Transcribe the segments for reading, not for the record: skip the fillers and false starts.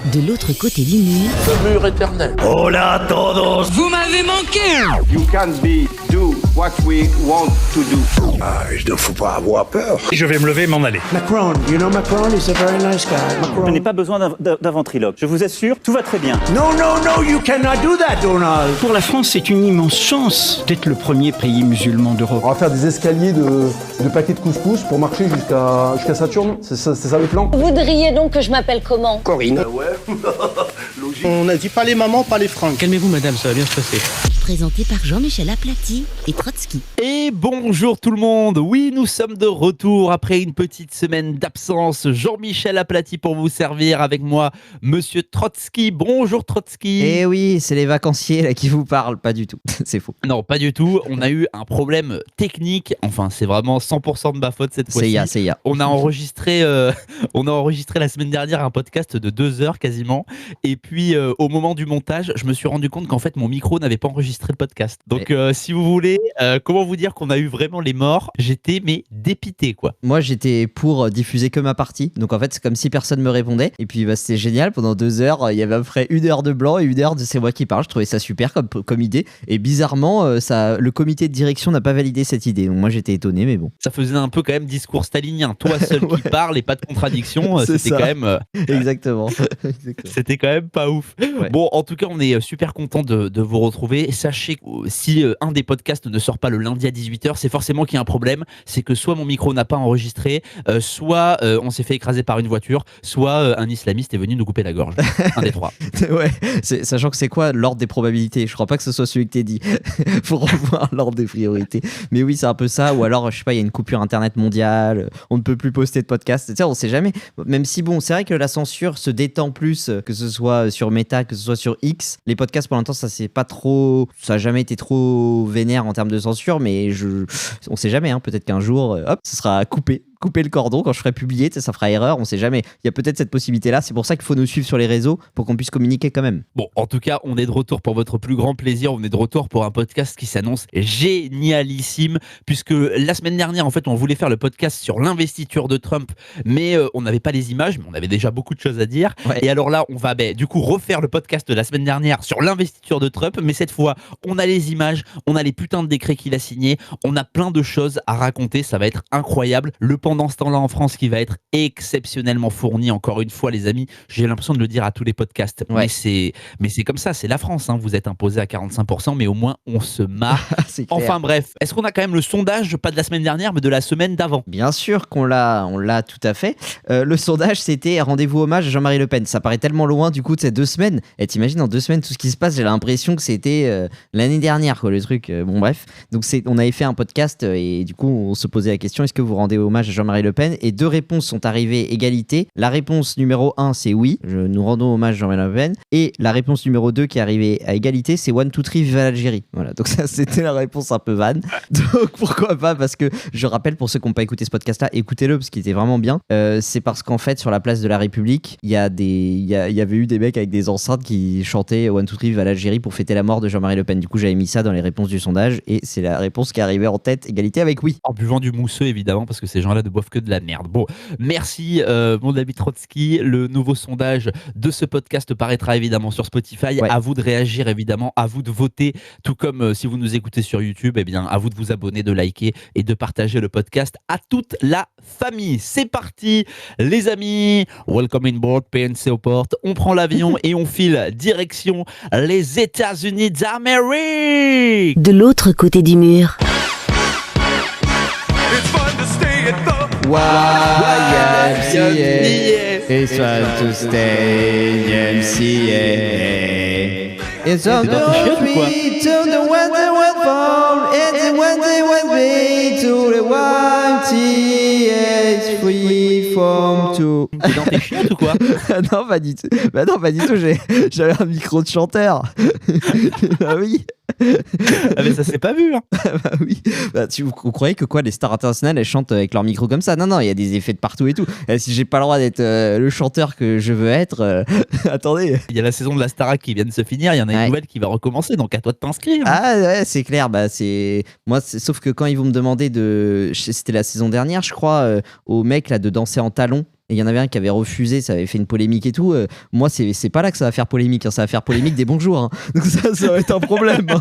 De l'autre côté du mur. Le mur éternel. Hola todos. Vous m'avez manqué. You can't do what we want to do. Ah, il ne faut pas avoir peur. Je vais me lever et m'en aller. Macron, you know Macron is a very nice guy. Macron. Je n'ai pas besoin d'un ventriloque. Je vous assure, tout va très bien. No, you cannot do that, Donald. Pour la France, c'est une immense chance d'être le premier pays musulman d'Europe. On va faire des escaliers de paquets de couscous pour marcher jusqu'à Saturne. C'est ça le plan. Vous voudriez donc que je m'appelle comment? Corinne. Ouais, logique. On a dit pas les mamans, pas les francs. Calmez-vous madame, ça va bien se passer. Présenté par Jean-Michel Aplati et Trotsky. Et bonjour tout le monde. Oui, nous sommes de retour après une petite semaine d'absence. Jean-Michel Aplati pour vous servir, avec moi Monsieur Trotsky. Bonjour Trotsky. Eh oui, c'est les vacanciers là qui vous parlent, pas du tout. C'est faux. Non, pas du tout. On a eu un problème technique. Enfin, c'est vraiment 100% de ma faute cette fois-ci. C'est ya. On a enregistré la semaine dernière un podcast de 2 heures quasiment. Et puis au moment du montage, je me suis rendu compte qu'en fait mon micro n'avait pas enregistré le podcast. Donc si vous voulez, comment vous dire qu'on a eu vraiment les morts, j'étais dépité quoi. Moi j'étais pour diffuser que ma partie. Donc en fait c'est comme si personne me répondait. Et puis c'était génial, pendant 2 heures, il y avait à peu près 1 heure de blanc et 1 heure de c'est moi qui parle. Je trouvais ça super comme idée. Et bizarrement, le comité de direction n'a pas validé cette idée. Donc moi j'étais étonné, mais bon. Ça faisait un peu quand même discours stalinien. Toi seul qui parle et pas de contradiction. C'était quand même... Exactement. C'était quand même pas ouf. Ouais. Bon, en tout cas, on est super content de vous retrouver. Sachez que si un des podcasts ne sort pas le lundi à 18h, c'est forcément qu'il y a un problème. C'est que soit mon micro n'a pas enregistré, soit on s'est fait écraser par une voiture, soit un islamiste est venu nous couper la gorge. Un des trois. Ouais, sachant que c'est quoi l'ordre des probabilités? Je crois pas que ce soit celui que t'es dit. Faut revoir l'ordre des priorités. Mais oui, c'est un peu ça. Ou alors, je sais pas, il y a une coupure internet mondiale, on ne peut plus poster de podcast. Tu sais, on sait jamais. Même si bon, c'est vrai que la censure se détend plus, que ce soit sur Meta, que ce soit sur X. Les podcasts, pour l'instant, ça a jamais été trop vénère en termes de censure, mais on sait jamais, hein, peut-être qu'un jour, ce sera couper le cordon quand je ferai publier, ça fera erreur, on sait jamais. Il y a peut-être cette possibilité-là, c'est pour ça qu'il faut nous suivre sur les réseaux pour qu'on puisse communiquer quand même. Bon, en tout cas, on est de retour pour votre plus grand plaisir, on est de retour pour un podcast qui s'annonce génialissime, puisque la semaine dernière, en fait, on voulait faire le podcast sur l'investiture de Trump, mais on n'avait pas les images, mais on avait déjà beaucoup de choses à dire. Ouais. Et alors là, on va du coup refaire le podcast de la semaine dernière sur l'investiture de Trump, mais cette fois, on a les images, on a les putains de décrets qu'il a signés, on a plein de choses à raconter, ça va être incroyable. Le pendant ce temps-là en France qui va être exceptionnellement fourni, encore une fois les amis, j'ai l'impression de le dire à tous les podcasts, ouais. mais c'est comme ça, c'est la France, hein. Vous êtes imposé à 45%, mais au moins on se marre. Enfin bref, est-ce qu'on a quand même le sondage, pas de la semaine dernière, mais de la semaine d'avant? Bien sûr qu'on l'a tout à fait. Le sondage, c'était rendez-vous hommage à Jean-Marie Le Pen. Ça paraît tellement loin du coup de ces 2 semaines. Et t'imagines, en 2 semaines, tout ce qui se passe, j'ai l'impression que c'était l'année dernière, quoi, le truc. Bon bref, donc on avait fait un podcast et du coup on se posait la question, est-ce que vous rendez hommage à Jean-Marie Le Pen? Et 2 réponses sont arrivées égalité. La réponse numéro 1, c'est oui, nous rendons hommage à Jean-Marie Le Pen. Et la réponse numéro 2 qui est arrivée à égalité, c'est 1, 2, 3, vive l'Algérie. Voilà, donc ça c'était la réponse un peu vanne. Donc pourquoi pas, parce que je rappelle pour ceux qui n'ont pas écouté ce podcast-là, écoutez-le parce qu'il était vraiment bien. C'est parce qu'en fait sur la place de la République, il y avait eu des mecs avec des enceintes qui chantaient 1, 2, 3, vive l'Algérie pour fêter la mort de Jean-Marie Le Pen. Du coup j'avais mis ça dans les réponses du sondage et c'est la réponse qui est arrivée en tête, égalité avec oui. En buvant du mousseux évidemment, parce que ces gens-là ne boivent que de la merde. Bon, merci mon ami Trotsky. Le nouveau sondage de ce podcast paraîtra évidemment sur Spotify. Ouais. À vous de réagir évidemment, à vous de voter, tout comme si vous nous écoutez sur YouTube, eh bien à vous de vous abonner, de liker et de partager le podcast à toute la famille. C'est parti les amis, welcome in board, PNC aux portes, on prend l'avion et on file direction les États-Unis d'Amérique. De l'autre côté du mur. YMCA, it's fun to stay YMCA. It's on the street, to the weather went fall, and the weather went way to the YMCA, it's free from two. T'es dans tes chiottes ou quoi? Non, pas du tout. Bah non, pas du tout, j'avais un micro de chanteur. Ah oui. Ah mais ça s'est pas vu hein. Bah oui. Bah, vous croyez que quoi, les stars internationales elles chantent avec leur micro comme ça? Non, il y a des effets de partout et tout. Si j'ai pas le droit d'être le chanteur que je veux être, attendez. Il y a la saison de la Starac qui vient de se finir, il y en a une nouvelle qui va recommencer, donc à toi de t'inscrire. Ah ouais, c'est clair. Bah sauf que quand ils vont me demander c'était la saison dernière, je crois, au mec là de danser en talons. et il y en avait un qui avait refusé, ça avait fait une polémique et tout. Moi, c'est pas là que ça va faire polémique, hein, ça va faire polémique des bons jours. Hein. Donc ça va être un problème. Hein.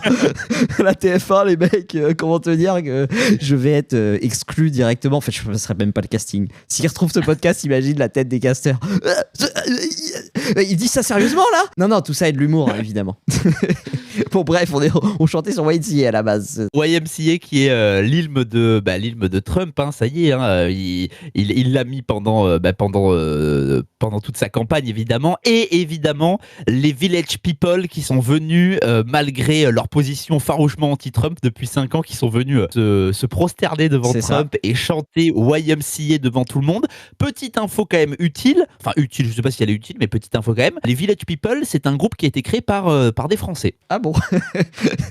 La TF1, les mecs, comment te dire que je vais être exclu directement. En fait, je ne passerai même pas le casting. S'ils retrouvent ce podcast, imagine la tête des casteurs. Il dit ça sérieusement là ? Non, tout ça est de l'humour, hein, évidemment. Bon, bref, on chantait sur YMCA à la base. YMCA qui est l'hymne de Trump, hein, ça y est, hein, il l'a mis pendant toute sa campagne évidemment, et évidemment les Village People qui sont venus malgré leur position farouchement anti-Trump depuis 5 ans, qui sont venus se prosterner devant Trump et chanter YMCA devant tout le monde. Petite info quand même utile, je sais pas si elle est utile, mais petite info quand même, les Village People c'est un groupe qui a été créé par des Français. Ah bon.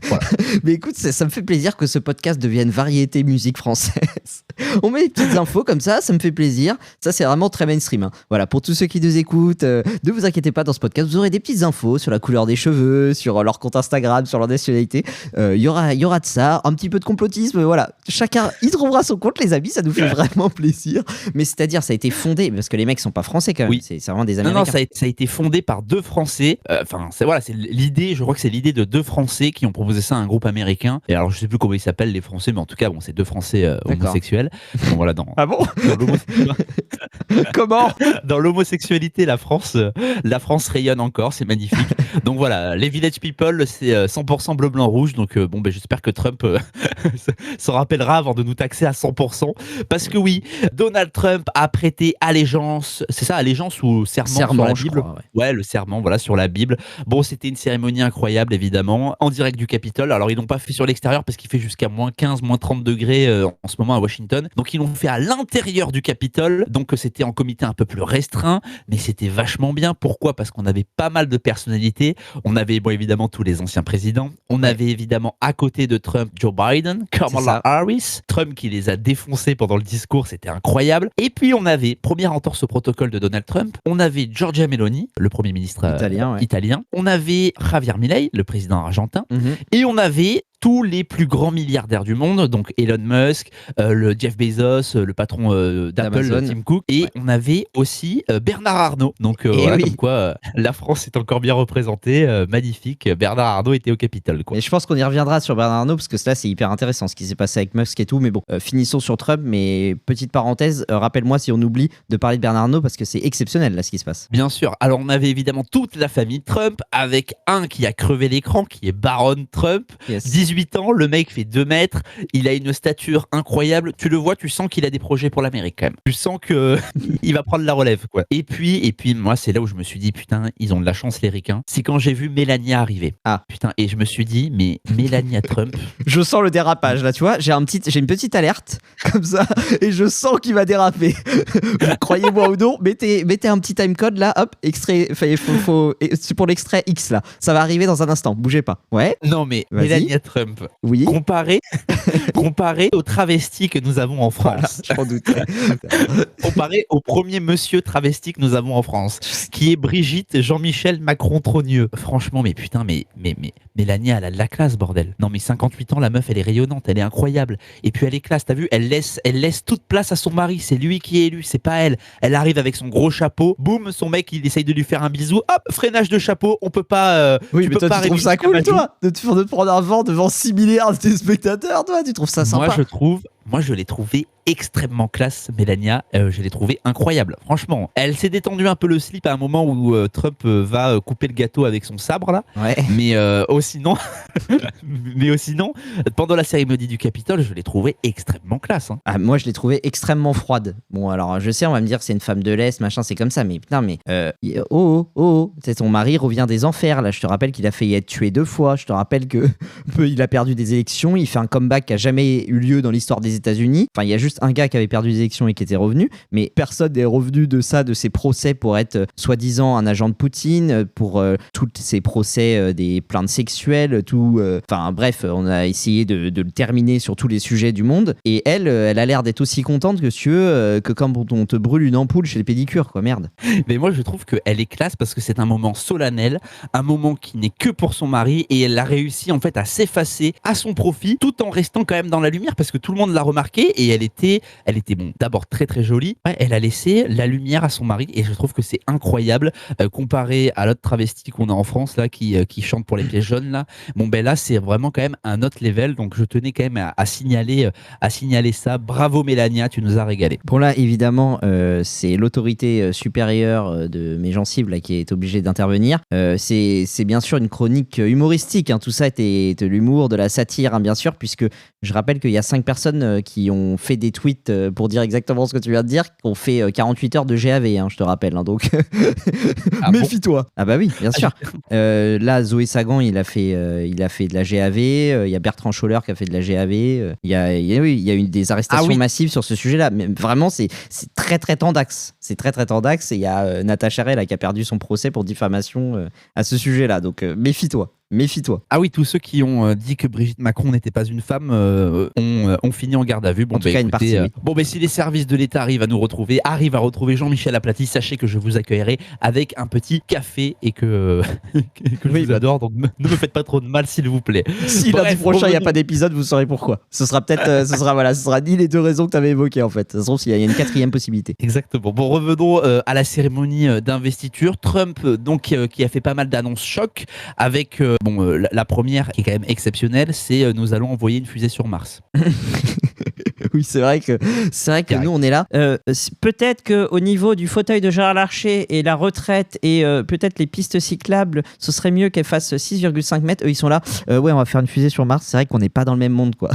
Voilà. Mais écoute, ça me fait plaisir que ce podcast devienne variété musique française. On met des petites infos comme ça me fait plaisir. Ça, c'est vraiment très mainstream. Hein. Voilà, pour tous ceux qui nous écoutent, ne vous inquiétez pas, dans ce podcast, vous aurez des petites infos sur la couleur des cheveux, sur leur compte Instagram, sur leur nationalité. Il y aura de ça, un petit peu de complotisme. Voilà, chacun y trouvera son compte, les amis. Ça nous fait vraiment plaisir. Mais c'est-à-dire, ça a été fondé, parce que les mecs sont pas français quand même. Oui. C'est vraiment des Américains. Non, ça a été fondé par 2 Français. C'est l'idée, je crois que c'est l'idée de 2 Français qui ont proposé ça à un groupe américain. Et alors, je sais plus comment ils s'appellent, les Français, mais en tout cas, bon, c'est 2 Français homosexuels. Bon, voilà, Ah bon? Comment? Dans l'homosexualité, la France rayonne encore, c'est magnifique. Donc voilà, les Village People, c'est 100% bleu, blanc, rouge. Donc j'espère que Trump s'en rappellera avant de nous taxer à 100%. Parce que oui, Donald Trump a prêté allégeance, c'est ça, allégeance ou serment sur la Bible? Crois, ouais, le serment, voilà, sur la Bible. Bon, c'était une cérémonie incroyable, évidemment, en direct du Capitole. Alors, ils l'ont pas fait sur l'extérieur parce qu'il fait jusqu'à moins 15, moins 30 degrés en ce moment à Washington. Donc, ils l'ont fait à l'intérieur du Capitole. Donc, c'était en comité un peu plus restreint, mais c'était vachement bien. Pourquoi? Parce qu'on avait pas mal de personnalités. On avait, évidemment, tous les anciens présidents. On avait évidemment, à côté de Trump, Joe Biden, Kamala Harris. Trump qui les a défoncés pendant le discours, c'était incroyable. Et puis, on avait, première entorse au protocole de Donald Trump, on avait Giorgia Meloni, le premier ministre italien. On avait Javier Milei, le président argentin. Et on avait tous les plus grands milliardaires du monde, donc Elon Musk, le Jeff Bezos, le patron d'Apple, Tim Cook, et on avait aussi Bernard Arnault. Donc comme quoi la France est encore bien représentée, magnifique. Bernard Arnault était au Capitole. Et je pense qu'on y reviendra sur Bernard Arnault parce que là c'est hyper intéressant ce qui s'est passé avec Musk et tout. Mais bon, finissons sur Trump. Mais petite parenthèse, rappelle-moi si on oublie de parler de Bernard Arnault parce que c'est exceptionnel là ce qui se passe. Bien sûr. Alors on avait évidemment toute la famille Trump avec un qui a crevé l'écran, qui est Baron Trump. 18 ans, le mec fait 2 mètres, il a une stature incroyable, tu le vois, tu sens qu'il a des projets pour l'Amérique quand même. Tu sens que il va prendre la relève quoi. Et puis moi c'est là où je me suis dit putain, ils ont de la chance les ricains. C'est quand j'ai vu Melania arriver. Ah putain, et je me suis dit mais Melania Trump. Je sens le dérapage là, tu vois, j'ai une petite alerte comme ça et je sens qu'il va déraper. Croyez-moi ou non, mettez un petit timecode là, hop, extrait, c'est pour l'extrait X là. Ça va arriver dans un instant, bougez pas. Ouais. Non mais Melania Trump. Oui. Comparé aux travestis que nous avons en France. Voilà, j'en doutais. Comparé au premier monsieur travesti que nous avons en France, qui est Brigitte Jean-Michel Macron-Trogneux. Franchement, mais putain, mais Mélania, elle a de la classe, bordel. Non, mais 58 ans, la meuf, elle est rayonnante, elle est incroyable. Et puis elle est classe, t'as vu, elle laisse toute place à son mari. C'est lui qui est élu, c'est pas elle. Elle arrive avec son gros chapeau, boum, son mec, il essaye de lui faire un bisou, hop, freinage de chapeau, on peut pas. Oui, mais toi, tu trouves ça cool, toi, de prendre un vent devant 6 milliards de téléspectateurs, toi, tu trouves ça sympa? Moi, je l'ai trouvé extrêmement classe, Mélania. Je l'ai trouvée incroyable. Franchement, elle s'est détendue un peu le slip à un moment où Trump va couper le gâteau avec son sabre là. Ouais. Mais sinon, pendant la cérémonie du Capitole, je l'ai trouvée extrêmement classe. Hein. Ah, moi, je l'ai trouvée extrêmement froide. Bon, alors, je sais, on va me dire que c'est une femme de l'Est, machin, c'est comme ça, mais putain, mais c'est ton mari revient des enfers là. Je te rappelle qu'il a failli être tué 2 fois. Je te rappelle que il a perdu des élections. Il fait un comeback qui a jamais eu lieu dans l'histoire des États-Unis. Enfin, il y a juste un gars qui avait perdu des élections et qui était revenu, mais personne n'est revenu de ces procès pour être soi-disant un agent de Poutine, pour tous ces procès des plaintes sexuelles, tout. Enfin, bref, on a essayé de le terminer sur tous les sujets du monde. Et elle a l'air d'être aussi contente que quand on te brûle une ampoule chez les pédicures, quoi, merde. Mais moi, je trouve qu'elle est classe parce que c'est un moment solennel, un moment qui n'est que pour son mari, et elle a réussi en fait à s'effacer à son profit, tout en restant quand même dans la lumière parce que tout le monde l'a remarqué et elle était bon, d'abord très très jolie. Ouais, elle a laissé la lumière à son mari et je trouve que c'est incroyable comparé à l'autre travesti qu'on a en France là qui chante pour les pièces jaunes là. Bon ben là c'est vraiment quand même un autre level, donc je tenais quand même à signaler ça. Bravo Mélania, tu nous as régalé. Bon là évidemment c'est l'autorité supérieure de mes gencives là qui est obligée d'intervenir. C'est bien sûr une chronique humoristique, hein. Tout ça était de l'humour, de la satire, hein, bien sûr, puisque je rappelle qu'il y a 5 personnes qui ont fait des tweets pour dire exactement ce que tu viens de dire, qui ont fait 48 heures de GAV, hein, je te rappelle, hein, donc méfie-toi. Ah bah oui, bien sûr. Là Zoé Sagan il a fait de la GAV, il y a Bertrand Scholler qui a fait de la GAV, il y a eu des arrestations massives sur ce sujet-là, mais vraiment c'est très très tendax, et il y a Natacha Ray là, qui a perdu son procès pour diffamation à ce sujet-là, donc méfie-toi. Ah oui, tous ceux qui ont dit que Brigitte Macron n'était pas une femme ont fini en garde à vue. Bon, en tout cas, une partie, oui. Bon, si les services de l'État arrivent à retrouver Jean-Michel Aplathy, sachez que je vous accueillerai avec un petit café et que je vous adore. Donc ne me faites pas trop de mal, s'il vous plaît. Si lundi prochain il n'y a pas d'épisode, vous saurez pourquoi. Ce sera peut-être, ce sera ni les 2 raisons que tu avais évoquées en fait. Ça se trouve s'il y a une 4e possibilité. Exactement. Bon, revenons à la cérémonie d'investiture. Trump, donc, qui a fait pas mal d'annonces choc avec la première qui est quand même exceptionnelle, c'est nous allons envoyer une fusée sur Mars. Oui, c'est vrai que nous on est là. Peut-être qu'au niveau du fauteuil de Gérard Larcher et la retraite et peut-être les pistes cyclables, ce serait mieux qu'elles fassent 6,5 mètres. Eux ils sont là. Ouais, on va faire une fusée sur Mars. C'est vrai qu'on n'est pas dans le même monde, quoi.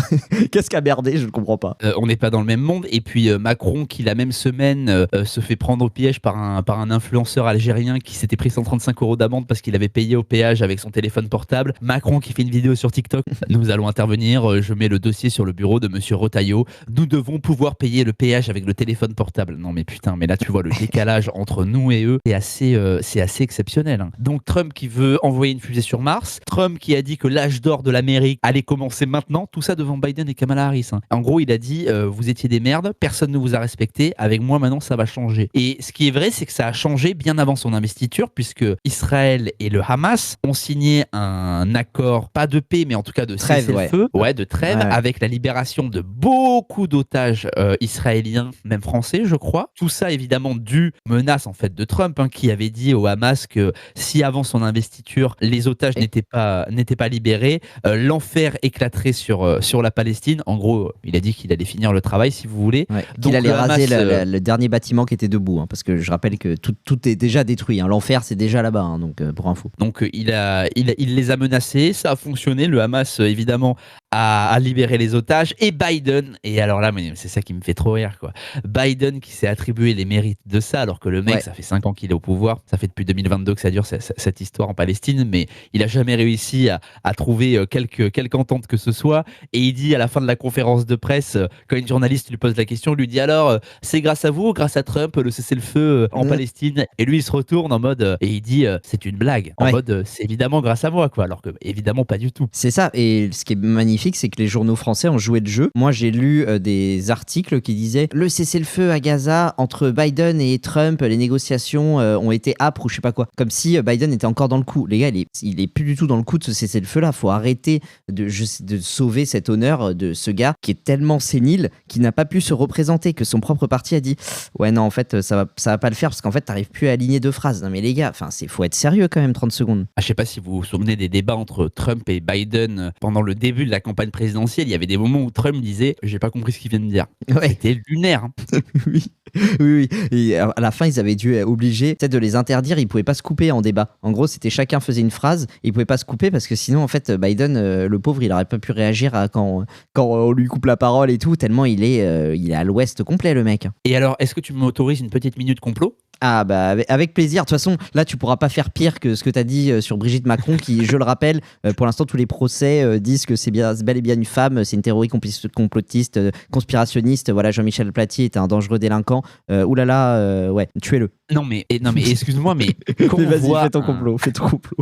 Qu'est-ce qu'a merdé? Je ne comprends pas. On n'est pas dans le même monde. Et puis Macron qui la même semaine se fait prendre au piège par un influenceur algérien qui s'était pris 135 € d'amende parce qu'il avait payé au péage avec son téléphone portable. Macron qui fait une vidéo sur TikTok. Nous allons intervenir. Je mets le dossier sur le bureau de Monsieur Retailleau. Nous devons pouvoir payer le péage avec le téléphone portable. Non mais putain, mais là tu vois le décalage entre nous et eux, c'est assez exceptionnel, hein. Donc Trump qui veut envoyer une fusée sur Mars, Trump qui a dit que l'âge d'or de l'Amérique allait commencer maintenant, tout ça devant Biden et Kamala Harris, hein. En gros il a dit vous étiez des merdes, personne ne vous a respecté, avec moi maintenant ça va changer. Et ce qui est vrai c'est que ça a changé bien avant son investiture, puisque Israël et le Hamas ont signé un accord, pas de paix mais en tout cas de cessez-le-feu, de trêve, avec la libération de beaucoup d'otages israéliens, même français je crois. Tout ça évidemment dû menace en fait de Trump, hein, qui avait dit au Hamas que si avant son investiture les otages n'étaient pas libérés, l'enfer éclaterait sur la Palestine. En gros il a dit qu'il allait finir le travail si vous voulez. Donc il allait raser le dernier bâtiment qui était debout, hein, parce que je rappelle que tout est déjà détruit, hein. L'enfer c'est déjà là-bas, hein, donc pour info. Donc il les a menacés, ça a fonctionné, le Hamas évidemment a libéré les otages, et Biden, et alors là c'est ça qui me fait trop rire, quoi. Biden qui s'est attribué les mérites de ça, alors que le mec ça fait 5 ans qu'il est au pouvoir, ça fait depuis 2022 que ça dure cette histoire en Palestine, mais il a jamais réussi à trouver quelque entente que ce soit. Et il dit à la fin de la conférence de presse, quand une journaliste lui pose la question, lui dit alors c'est grâce à vous ou grâce à Trump le cessez-le-feu en Palestine? Et lui il se retourne en mode et il dit c'est une blague, en mode c'est évidemment grâce à moi, quoi, alors que évidemment pas du tout. C'est ça, et ce qui est magnifique c'est que les journaux français ont joué le jeu. Moi j'ai lu des articles qui disaient le cessez-le-feu à Gaza entre Biden et Trump, les négociations ont été âpres ou je sais pas quoi, comme si Biden était encore dans le coup. Les gars, il est plus du tout dans le coup de ce cessez-le-feu là. Faut arrêter de sauver cet honneur de ce gars qui est tellement sénile, qui n'a pas pu se représenter, que son propre parti a dit ouais non en fait ça va pas le faire parce qu'en fait t'arrives plus à aligner 2 phrases. Non mais les gars, enfin faut être sérieux quand même, 30 secondes. Je sais pas si vous vous souvenez des débats entre Trump et Biden pendant le début de la campagne présidentielle. Il y avait des moments où Trump disait j'ai pas compris ce qu'il vient de dire. C'était lunaire, hein. oui. Et à la fin, ils avaient dû obliger peut-être de les interdire. Ils pouvaient pas se couper en débat. En gros, c'était chacun faisait une phrase et ils pouvaient pas se couper parce que sinon, en fait, Biden, le pauvre, il aurait pas pu réagir quand on lui coupe la parole et tout. Tellement il est à l'ouest complet, le mec. Et alors, est-ce que tu m'autorises une petite minute complot? Ah bah avec plaisir. De toute façon, là tu pourras pas faire pire que ce que tu as dit sur Brigitte Macron qui, je le rappelle, pour l'instant tous les procès disent que c'est bel et bien une femme, c'est une terroriste complotiste, conspirationniste. Voilà, Jean-Michel Aplathy est un dangereux délinquant. Oulala, tuez-le. Non mais excuse-moi, mais quand Mais on vas-y, voit fais ton complot.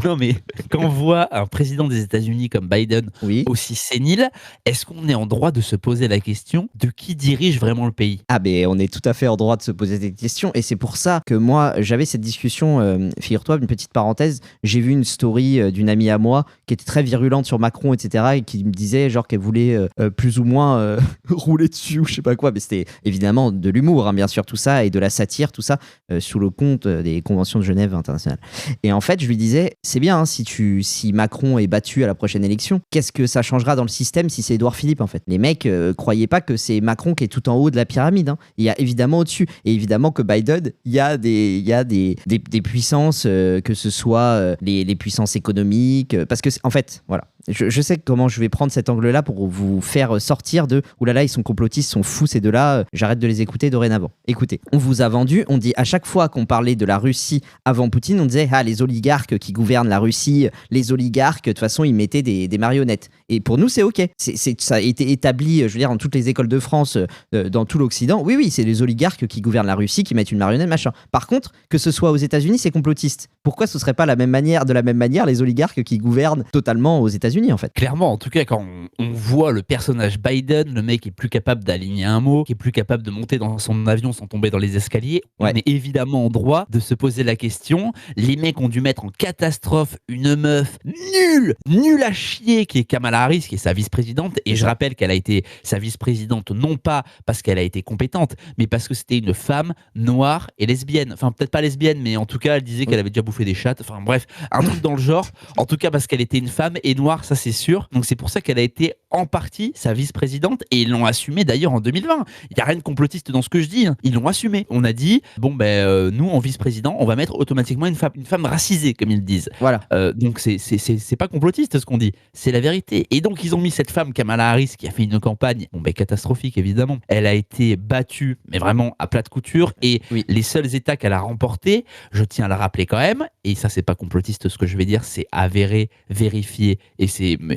non mais quand on voit un président des États-Unis comme Biden Oui. aussi sénile, est-ce qu'on est en droit de se poser la question de qui dirige vraiment le pays? Ah ben on est tout à fait en droit de se poser des questions et c'est pour ça que moi j'avais cette discussion, figure-toi, une petite parenthèse, j'ai vu une story d'une amie à moi qui était très virulente sur Macron etc et qui me disait genre qu'elle voulait plus ou moins rouler dessus ou je sais pas quoi, mais c'était évidemment de l'humour hein, bien sûr tout ça et de la satire tout ça sous le compte des conventions de Genève internationales. Et en fait je lui disais c'est bien hein, si Macron est battu à la prochaine élection, qu'est-ce que ça changera dans le système si c'est Édouard Philippe en fait? Les mecs croyez pas que c'est Macron qui est tout en haut de la pyramide hein. Il y a évidemment au-dessus et évidemment que Biden il y a des puissances que ce soit les puissances économiques parce que en fait voilà. Je sais comment je vais prendre cet angle-là pour vous faire sortir de « Oulala, ils sont complotistes, ils sont fous ces deux-là, j'arrête de les écouter dorénavant ». Écoutez, on vous a vendu, on dit à chaque fois qu'on parlait de la Russie avant Poutine, on disait « Ah, les oligarques qui gouvernent la Russie, les oligarques, de toute façon, ils mettaient des marionnettes ». Et pour nous, c'est OK. Ça a été établi, je veux dire, dans toutes les écoles de France, dans tout l'Occident. Oui, c'est les oligarques qui gouvernent la Russie, qui mettent une marionnette, machin. Par contre, que ce soit aux États-Unis, c'est complotiste. Pourquoi ce serait pas de la même manière les oligarques qui gouvernent totalement aux États-Unis en fait? Clairement, en tout cas, quand on voit le personnage Biden, le mec est plus capable d'aligner un mot, qui est plus capable de monter dans son avion sans tomber dans les escaliers, on est évidemment en droit de se poser la question. Les mecs ont dû mettre en catastrophe une meuf nulle à chier, qui est Kamala Harris, qui est sa vice-présidente. Et je rappelle qu'elle a été sa vice-présidente non pas parce qu'elle a été compétente, mais parce que c'était une femme noire et lesbienne. Enfin, peut-être pas lesbienne, mais en tout cas, elle disait qu'elle avait déjà bouffé des chattes. Enfin bref, un truc dans le genre. En tout cas, parce qu'elle était une femme et noire, ça c'est sûr. Donc c'est pour ça qu'elle a été en partie sa vice-présidente et ils l'ont assumé d'ailleurs en 2020. Il n'y a rien de complotiste dans ce que je dis. Hein. Ils l'ont assumé. On a dit, nous en vice-président, on va mettre automatiquement une femme racisée, comme ils disent. Voilà. Donc c'est pas complotiste ce qu'on dit. C'est la vérité. Et donc ils ont mis cette femme, Kamala Harris, qui a fait une campagne catastrophique évidemment. Elle a été battue, mais vraiment à plat de couture. Et les seuls États qu'elle a remportés, je tiens à la rappeler quand même, et ça c'est pas complotiste ce que je vais dire, c'est avéré, vérifié, et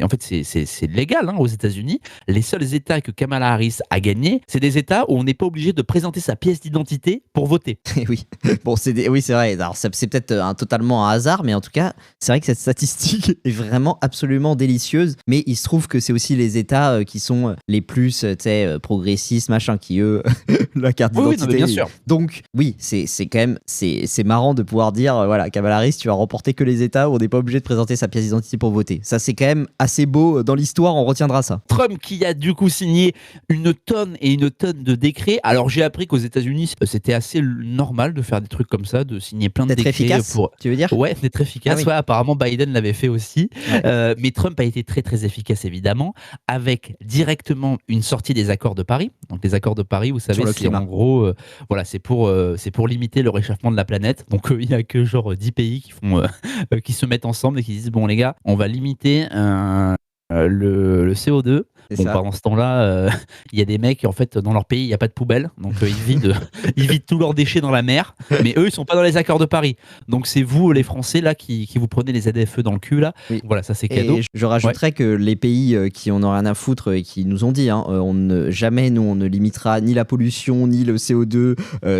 en fait c'est légal hein, aux États-Unis. Les seuls États que Kamala Harris a gagné, c'est des États où on n'est pas obligé de présenter sa pièce d'identité pour voter. Oui, bon, oui, c'est vrai. Alors, c'est peut-être totalement un hasard, mais en tout cas, c'est vrai que cette statistique est vraiment absolument délicieuse. Mais il se trouve que c'est aussi les États qui sont les plus progressistes, machin, qui eux, la carte d'identité. Oui, bien sûr. Donc, oui, c'est quand même c'est marrant de pouvoir dire, voilà, Kamala Harris, tu vas remporter que les États où on n'est pas obligé de présenter sa pièce d'identité pour voter. Ça, c'est quand même assez beau. Dans l'histoire, on retiendra ça. Trump qui a du coup signé une tonne de décrets. Alors, j'ai appris qu'aux États-Unis, c'était assez normal de faire des trucs comme ça, de signer plein de décrets. Efficace, tu veux dire? Ouais, d'être efficace. Ah oui. Apparemment, Biden l'avait fait aussi. Ouais. Mais Trump a été très, très efficace, évidemment, avec directement une sortie des accords de Paris. Donc, les accords de Paris, vous savez, c'est en gros, c'est pour limiter le réchauffement de la planète. Donc, il n'y a que genre 10 pays qui se mettent ensemble et qui disent, bon, les gars, on va limiter le CO2. Bon, pendant ce temps-là, il y a des mecs, en fait, dans leur pays, il n'y a pas de poubelle. Donc, ils vident tous leurs déchets dans la mer. Mais eux, ils ne sont pas dans les accords de Paris. Donc, c'est vous, les Français, là, qui vous prenez les ZFE dans le cul, là. Oui. Voilà, ça, c'est cadeau. Et je rajouterais que les pays qui en ont rien à foutre et qui nous ont dit, hein, jamais, nous, on ne limitera ni la pollution, ni le CO2,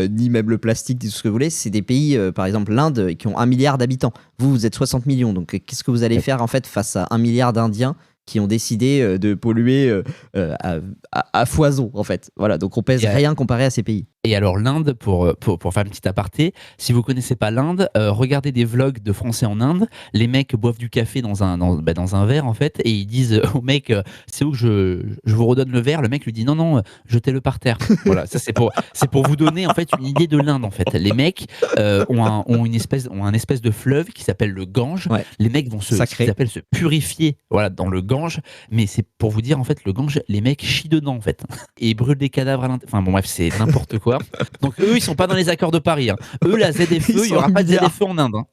ni même le plastique, tout ce que vous voulez. C'est des pays, par exemple, l'Inde, qui ont 1 milliard d'habitants. Vous êtes 60 millions. Donc, qu'est-ce que vous allez faire, en fait, face à 1 milliard d'Indiens qui ont décidé de polluer à foison, en fait. Voilà, donc on pèse rien comparé à ces pays. Et alors l'Inde, pour faire un petit aparté, si vous connaissez pas l'Inde, regardez des vlogs de Français en Inde. Les mecs boivent du café dans un verre, en fait, et ils disent au mec, c'est où que je vous redonne le verre. Le mec lui dit non, jetez-le par terre. Voilà, ça c'est pour vous donner en fait une idée de l'Inde, en fait. Les mecs ont un espèce de fleuve qui s'appelle le Gange. Ouais. Les mecs vont se purifier, voilà, dans le Gange, mais c'est pour vous dire en fait le Gange, les mecs chient dedans en fait et brûlent des cadavres à l'intérieur. Enfin bon bref, c'est n'importe quoi. Donc eux ils sont pas dans les accords de Paris. Hein. Eux la ZFE, il y aura pas de ZFE en Inde. Hein.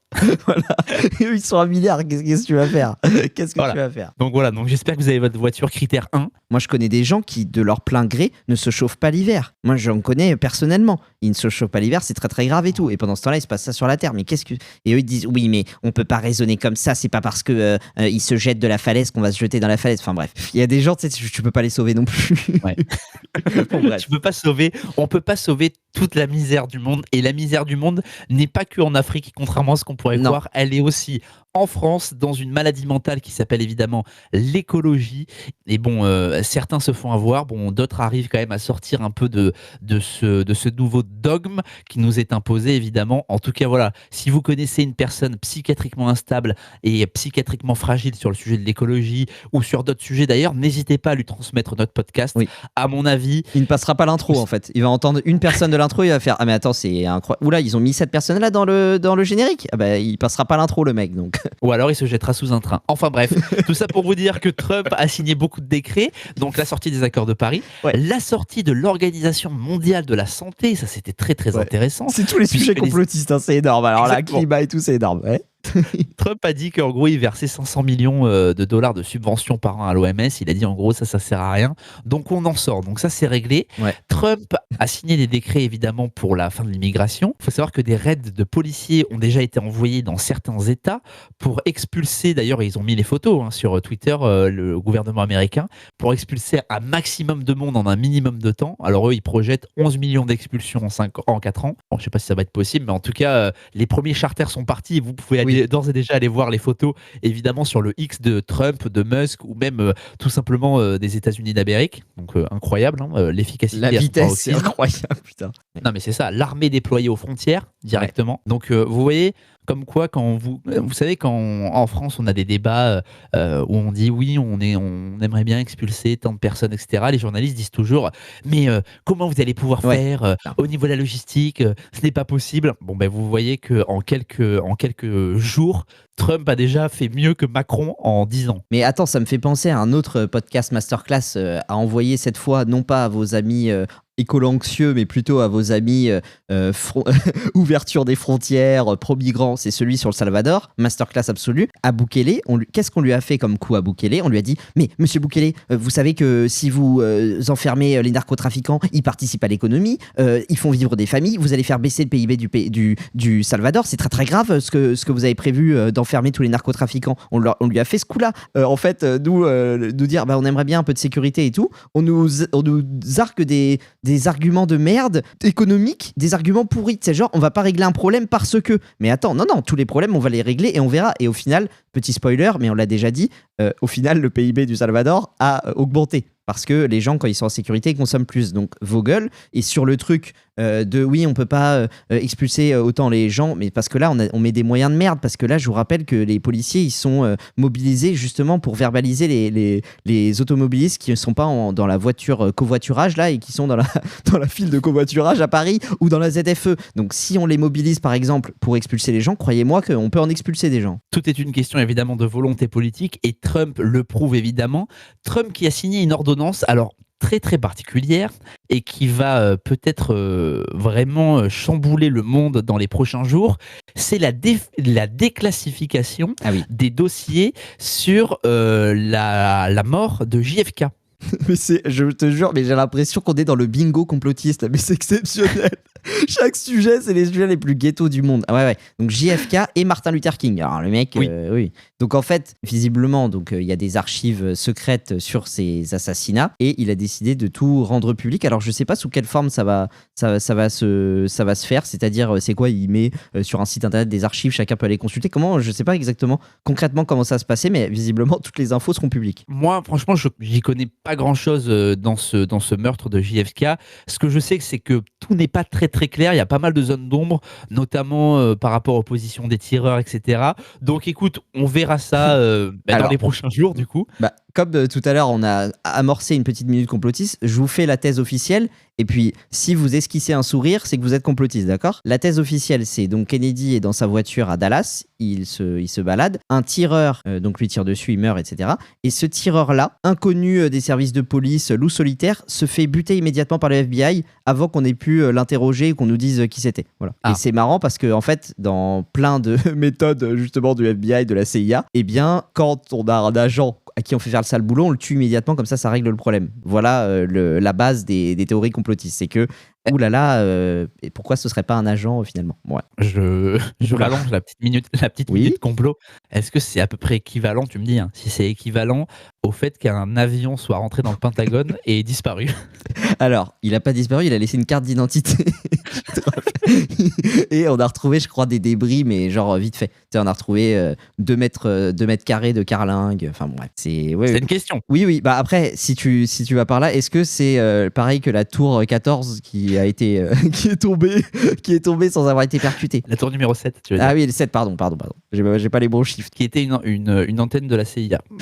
Voilà. Et eux, ils sont 1 milliard. Qu'est-ce que tu vas faire? Qu'est-ce que Voilà. tu vas faire? Donc voilà, donc j'espère que vous avez votre voiture critère 1. Moi, je connais des gens qui, de leur plein gré, ne se chauffent pas l'hiver. Moi, j'en connais personnellement. Ils ne se chauffent pas l'hiver, c'est très très grave et tout. Et pendant ce temps-là, il se passe ça sur la Terre. Mais qu'est-ce que... Et eux, ils disent, oui, mais on peut pas raisonner comme ça. C'est pas parce que ils se jettent de la falaise qu'on va se jeter dans la falaise. Enfin bref, il y a des gens, tu sais, tu peux pas les sauver non plus. Ouais. Bon, bref. On peut pas sauver toute la misère du monde. Et la misère du monde n'est pas que en Afrique, contrairement à ce qu'on pourrait Non. croire. Elle est aussi en France, dans une maladie mentale qui s'appelle évidemment l'écologie. Et bon, certains se font avoir, bon, d'autres arrivent quand même à sortir un peu de ce nouveau dogme qui nous est imposé, évidemment. En tout cas, voilà, si vous connaissez une personne psychiatriquement instable et psychiatriquement fragile sur le sujet de l'écologie ou sur d'autres sujets d'ailleurs, n'hésitez pas à lui transmettre notre podcast. Oui. À mon avis, Il ne passera pas l'intro en fait. Il va entendre une personne de l'intro, il va faire ah mais attends c'est incroyable. Oula ils ont mis cette personne là dans le générique. Ah bah il passera pas l'intro le mec donc. ou alors il se jettera sous un train. Enfin bref, tout ça pour vous dire que Trump a signé beaucoup de décrets, donc la sortie des accords de Paris, Ouais. la sortie de l'Organisation mondiale de la santé, ça c'était très très Ouais. intéressant. C'est tous les sujets Puisque les- complotistes, hein, c'est énorme. Alors là Exactement. climat et tout c'est énorme. Ouais. Trump a dit qu'en gros il versait 500 millions de dollars de subventions par an à l'OMS. Il a dit en gros ça sert à rien. Donc on en sort. Donc ça c'est réglé. Ouais. Trump a signé des décrets évidemment pour la fin de l'immigration. Il faut savoir que des raids de policiers ont déjà été envoyés dans certains États pour expulser, d'ailleurs ils ont mis les photos sur Twitter, le gouvernement américain, pour expulser un maximum de monde en un minimum de temps. Alors eux ils projettent 11 millions d'expulsions en 4 ans. Bon, je sais pas si ça va être possible, mais en tout cas les premiers charters sont partis et vous pouvez aller d'ores et déjà aller voir les photos évidemment sur le X de Trump, de Musk ou même tout simplement des États-Unis d'Amérique. Donc incroyable, l'efficacité La à son vitesse paroxysme. c'est incroyable putain. Non mais c'est ça, l'armée déployée aux frontières directement. Donc vous voyez comme quoi quand vous savez quand en France on a des débats où on dit oui on aimerait bien expulser tant de personnes etc. Les journalistes disent toujours mais comment vous allez pouvoir Ouais. faire au niveau de la logistique ce n'est pas possible. Bon ben vous voyez que en quelques jours Trump a déjà fait mieux que Macron en 10 ans. Mais attends, ça me fait penser à un autre podcast masterclass à envoyer cette fois, non pas à vos amis écolo-anxieux, mais plutôt à vos amis ouverture des frontières, pro-migrants, c'est celui sur le Salvador, masterclass absolu. À Bukele, qu'est-ce qu'on lui a fait comme coup à Bukele? On lui a dit, mais monsieur Bukele, vous savez que si vous enfermez les narcotrafiquants, ils participent à l'économie, ils font vivre des familles, vous allez faire baisser le PIB du Salvador, c'est très très grave ce que vous avez prévu d'enfermer tous les narcotrafiquants. On lui a fait ce coup-là. En fait, nous dire, bah, on aimerait bien un peu de sécurité et tout, on nous arque des arguments de merde économiques, des arguments pourris. C'est genre, on va pas régler un problème parce que. Mais attends, non, tous les problèmes, on va les régler et on verra. Et au final, petit spoiler, mais on l'a déjà dit, au final, le PIB du Salvador a augmenté. Parce que les gens, quand ils sont en sécurité, ils consomment plus. Donc, vos gueules. Et sur le truc de oui, on peut pas expulser autant les gens, mais parce que là, on met des moyens de merde. Parce que là, je vous rappelle que les policiers, ils sont mobilisés justement pour verbaliser les automobilistes qui ne sont pas dans la voiture covoiturage là et qui sont dans la file de covoiturage à Paris ou dans la ZFE. Donc, si on les mobilise, par exemple, pour expulser les gens, croyez-moi qu'on peut en expulser des gens. Tout est une question évidemment de volonté politique et Trump le prouve évidemment. Trump qui a signé une ordonnance, alors très très particulière et qui va peut-être vraiment chambouler le monde dans les prochains jours, c'est la déclassification des dossiers sur la mort de JFK. Mais je te jure, mais j'ai l'impression qu'on est dans le bingo complotiste, mais c'est exceptionnel. Chaque sujet, c'est les sujets les plus ghettos du monde. Ah ouais. Donc JFK et Martin Luther King. Alors le mec, oui. Donc en fait, visiblement, il y a des archives secrètes sur ces assassinats et il a décidé de tout rendre public. Alors je sais pas sous quelle forme ça va se faire. C'est-à-dire, c'est quoi? Il met sur un site internet des archives, chacun peut aller consulter. Comment? Je sais pas exactement concrètement comment ça va se passer, mais visiblement toutes les infos seront publiques. Moi, franchement, j'y connais pas grand-chose dans ce meurtre de JFK. Ce que je sais, c'est que tout n'est pas très très clair. Il y a pas mal de zones d'ombre, notamment par rapport aux positions des tireurs, etc. Donc, écoute, on verra ça dans les prochains jours, du coup. Bah, comme tout à l'heure, on a amorcé une petite minute complotiste, je vous fais la thèse officielle. Et puis, si vous esquissez un sourire, c'est que vous êtes complotiste, d'accord ? La thèse officielle, c'est donc Kennedy est dans sa voiture à Dallas, il se balade. Un tireur, donc lui tire dessus, il meurt, etc. Et ce tireur-là, inconnu des services de police, loup solitaire, se fait buter immédiatement par le FBI avant qu'on ait pu l'interroger et qu'on nous dise qui c'était. Voilà. Et c'est marrant parce que, en fait, dans plein de méthodes, justement, du FBI, de la CIA, eh bien, quand on a un agent à qui on fait faire le sale boulot, on le tue immédiatement, comme ça règle le problème. Voilà la base des théories complotistes. C'est que, oulala, et pourquoi ce serait pas un agent finalement ? Ouais. Je rallonge la petite minute complot. Est-ce que c'est à peu près équivalent, tu me dis, si c'est équivalent au fait qu'un avion soit rentré dans le Pentagone et disparu ? Alors, il a pas disparu, il a laissé une carte d'identité. Et on a retrouvé, je crois, des débris, mais genre vite fait. Tu sais, on a retrouvé 2 mètres carrés de carlingue. Enfin bon, bref, c'est une question. Oui. Bah après, si tu vas par là, est-ce que c'est pareil que la tour 14 qui est tombée sans avoir été percutée ? La tour numéro 7, tu veux dire. Ah oui, le 7, pardon. J'ai pas les bons chiffres. Qui était une antenne de la CIA. Bon.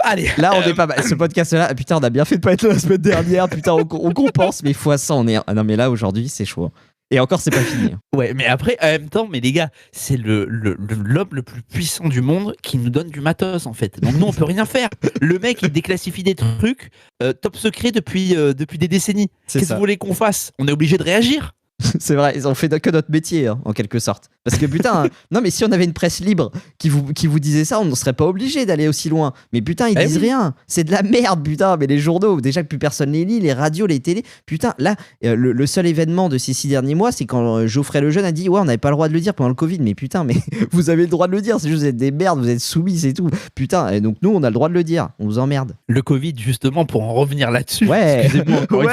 Allez, là on est pas mal. Ce podcast-là, putain, on a bien fait de pas être là la semaine dernière. Putain, on compense, mais fois 100, on est. Ah non, mais là aujourd'hui, c'est chaud. Et encore, c'est pas fini. Ouais, mais après, en même temps, mais les gars, c'est l'homme le plus puissant du monde qui nous donne du matos, en fait. Donc nous, on peut rien faire. Le mec, il déclassifie des trucs top secret depuis des décennies. Qu'est-ce que vous voulez qu'on fasse ? On est obligé de réagir. C'est vrai, ils ont fait que notre métier, en quelque sorte. Parce que putain, non mais si on avait une presse libre qui vous disait ça, on ne serait pas obligé d'aller aussi loin. Mais putain, ils disent rien. C'est de la merde, putain. Mais les journaux, déjà que plus personne les lit, les radios, les télés. Putain, là, le seul événement de ces 6 derniers mois, c'est quand Geoffrey Lejeune a dit ouais, on n'avait pas le droit de le dire pendant le Covid. Mais putain, mais vous avez le droit de le dire. C'est juste vous êtes des merdes, vous êtes soumis, c'est tout. Putain, et donc nous, on a le droit de le dire. On vous emmerde. Le Covid, justement, pour en revenir là-dessus. Ouais. Excusez-moi encore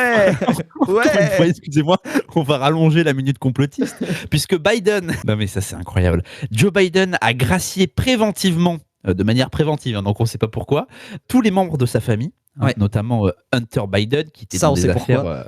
une fois, excusez-moi, on va rallonger la minute complotiste, puisque Biden, non mais ça c'est incroyable, Joe Biden a gracié préventivement, de manière préventive, donc on ne sait pas pourquoi, tous les membres de sa famille, notamment Hunter Biden, qui était dans des affaires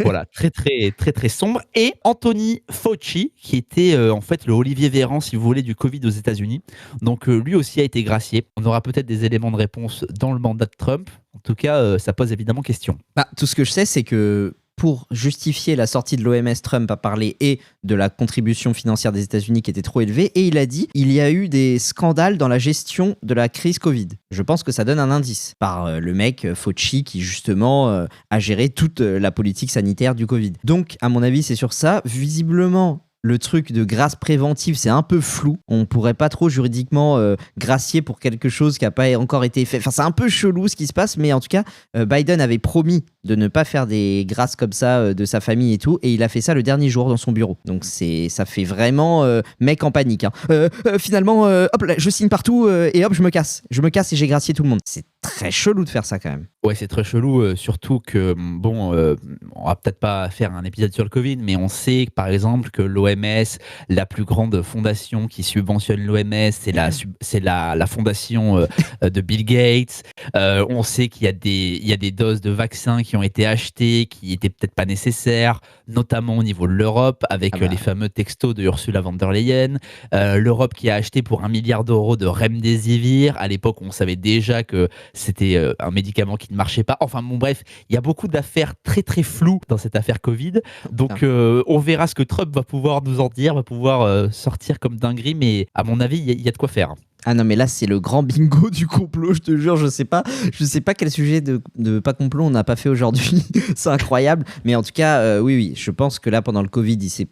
voilà, très très très très sombres, et Anthony Fauci, qui était en fait le Olivier Véran, si vous voulez, du Covid aux États-Unis. Donc lui aussi a été gracié. On aura peut-être des éléments de réponse dans le mandat de Trump. En tout cas, ça pose évidemment question. Tout ce que je sais, c'est que pour justifier la sortie de l'OMS, Trump a parlé et de la contribution financière des États-Unis qui était trop élevée, et il a dit il y a eu des scandales dans la gestion de la crise Covid. Je pense que ça donne un indice par le mec Fauci qui justement a géré toute la politique sanitaire du Covid. Donc à mon avis c'est sur ça. Visiblement le truc de grâce préventive, c'est un peu flou. On pourrait pas trop juridiquement gracier pour quelque chose qui n'a pas encore été fait. Enfin, c'est un peu chelou ce qui se passe, mais en tout cas, Biden avait promis de ne pas faire des grâces comme ça de sa famille et tout, et il a fait ça le dernier jour dans son bureau. Donc ça fait vraiment mec en panique. Finalement, hop, là, je signe partout et hop, je me casse et j'ai gracié tout le monde. C'est très chelou de faire ça quand même. Ouais, c'est très chelou, surtout que, bon, on va peut-être pas faire un épisode sur le Covid, mais on sait par exemple que l'OMS, la plus grande fondation qui subventionne l'OMS, c'est la fondation de Bill Gates. On sait qu'il y a des doses de vaccins qui ont été achetées, qui étaient peut-être pas nécessaires, notamment au niveau de l'Europe, avec les fameux textos de Ursula von der Leyen. L'Europe qui a acheté pour 1 milliard d'euros de Remdesivir. À l'époque, on savait déjà que c'était un médicament qui ne marchait pas. Enfin bon, bref, il y a beaucoup d'affaires très très floues dans cette affaire Covid. Donc on verra ce que Trump va pouvoir nous en dire, va pouvoir sortir comme dinguerie, mais à mon avis, il y a de quoi faire. Ah non, mais là, c'est le grand bingo du complot, je te jure. Je sais pas quel sujet de pas complot on n'a pas fait aujourd'hui. C'est incroyable. Mais en tout cas, oui, je pense que là, pendant le Covid, il s'est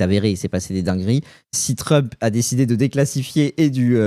avéré, il s'est passé des dingueries. Si Trump a décidé de déclassifier et du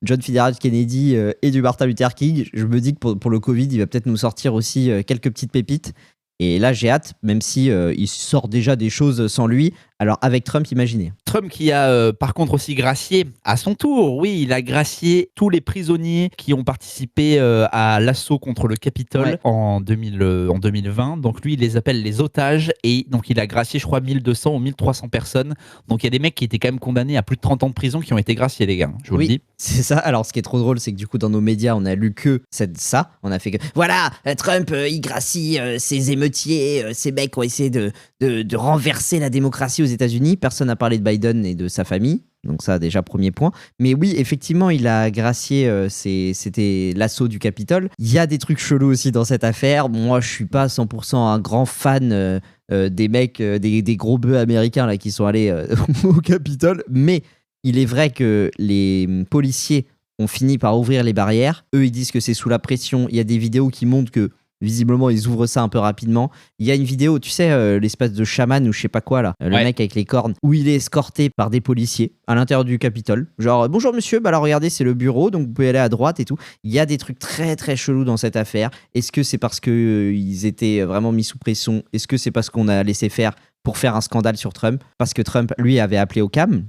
John Fitzgerald Kennedy et du Martin Luther King, je me dis que pour le Covid, il va peut-être nous sortir aussi quelques petites pépites. Et là, j'ai hâte, même si il sort déjà des choses sans lui. Alors, avec Trump, imaginez. Trump qui a par contre aussi gracié à son tour. Oui, il a gracié tous les prisonniers qui ont participé à l'assaut contre le Capitole en 2020. Donc lui, il les appelle les otages. Et donc, il a gracié, je crois, 1200 ou 1300 personnes. Donc, il y a des mecs qui étaient quand même condamnés à plus de 30 ans de prison qui ont été graciés, les gars. Je vous le dis. C'est ça. Alors, ce qui est trop drôle, c'est que du coup, dans nos médias, on a lu que ça. On a fait que, voilà, Trump, il gracie ses émeutiers, ces mecs qui ont essayé de renverser la démocratie aux États-Unis. Personne n'a parlé de Biden et de sa famille. Donc ça, déjà, premier point. Mais oui, effectivement, il a gracié, c'était l'assaut du Capitole. Il y a des trucs chelous aussi dans cette affaire. Moi, je suis pas 100% un grand fan des mecs, des gros bœufs américains là, qui sont allés au Capitole. Mais il est vrai que les policiers ont fini par ouvrir les barrières. Eux, ils disent que c'est sous la pression. Il y a des vidéos qui montrent que visiblement, ils ouvrent ça un peu rapidement. Il y a une vidéo, tu sais, l'espèce de chaman ou je sais pas quoi là, le mec avec les cornes, où il est escorté par des policiers à l'intérieur du Capitole. Genre, bonjour monsieur, bah là regardez, c'est le bureau, donc vous pouvez aller à droite et tout. Il y a des trucs très très chelous dans cette affaire. Est-ce que c'est parce qu'ils étaient vraiment mis sous pression? Est-ce que c'est parce qu'on a laissé faire pour faire un scandale sur Trump? Parce que Trump, lui, avait appelé au calme,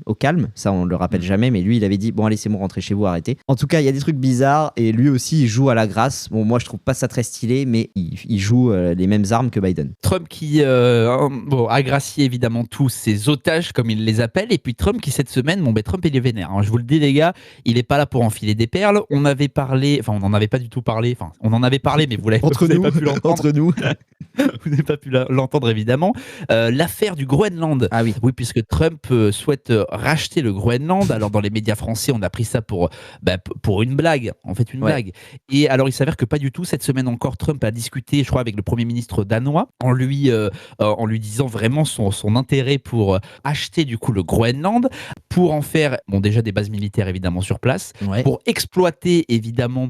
ça on le rappelle jamais, mais lui, il avait dit, bon allez, c'est bon, rentrez chez vous, arrêtez. En tout cas, il y a des trucs bizarres, et lui aussi, il joue à la grâce. Bon, moi, je trouve pas ça très stylé, mais il joue les mêmes armes que Biden. Trump qui a gracié évidemment tous ses otages, comme il les appelle, et puis Trump qui, cette semaine, Trump, il est vénère. Hein. Je vous le dis, les gars, il est pas là pour enfiler des perles. On avait parlé, enfin, on n'en avait pas du tout parlé, enfin, on en avait parlé, mais vous n'avez pas pu l'entendre. Entre nous. Vous n'avez pas pu l'entendre, évidemment. L'affaire du Groenland. Ah oui. Oui, puisque Trump souhaite racheter le Groenland. Alors, dans les médias français, on a pris ça pour une blague. En fait, une blague. Et alors, il s'avère que pas du tout. Cette semaine encore, Trump a discuté, je crois, avec le Premier ministre danois, en lui disant vraiment son intérêt pour acheter, du coup, le Groenland, pour en faire, déjà des bases militaires, évidemment, sur place, pour exploiter, évidemment,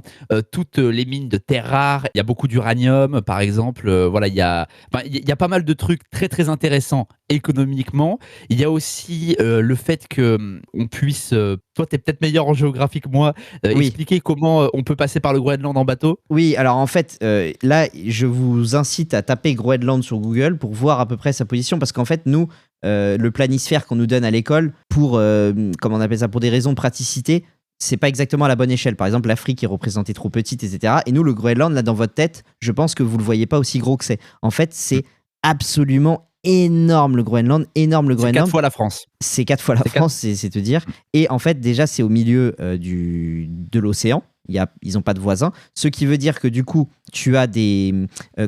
toutes les mines de terres rares. Il y a beaucoup d'uranium, par exemple. Il y a pas mal de trucs très, très intéressants économiquement. Il y a aussi le fait qu'on puisse, toi tu es peut-être meilleur en géographie que moi, expliquer comment on peut passer par le Groenland en bateau. Oui, alors en fait, là, je vous incite à taper Groenland sur Google pour voir à peu près sa position, parce qu'en fait, nous, le planisphère qu'on nous donne à l'école, pour, comment on appelle ça, pour des raisons de praticité, c'est pas exactement à la bonne échelle. Par exemple, l'Afrique est représentée trop petite, etc. Et nous, le Groenland, là, dans votre tête, je pense que vous le voyez pas aussi gros que c'est. En fait, c'est absolument énorme, le Groenland. C'est 4 fois la France. C'est 4 fois la France, c'est te dire. Et en fait, déjà, c'est au milieu de l'océan. Ils n'ont pas de voisins. Ce qui veut dire que du coup, tu as des...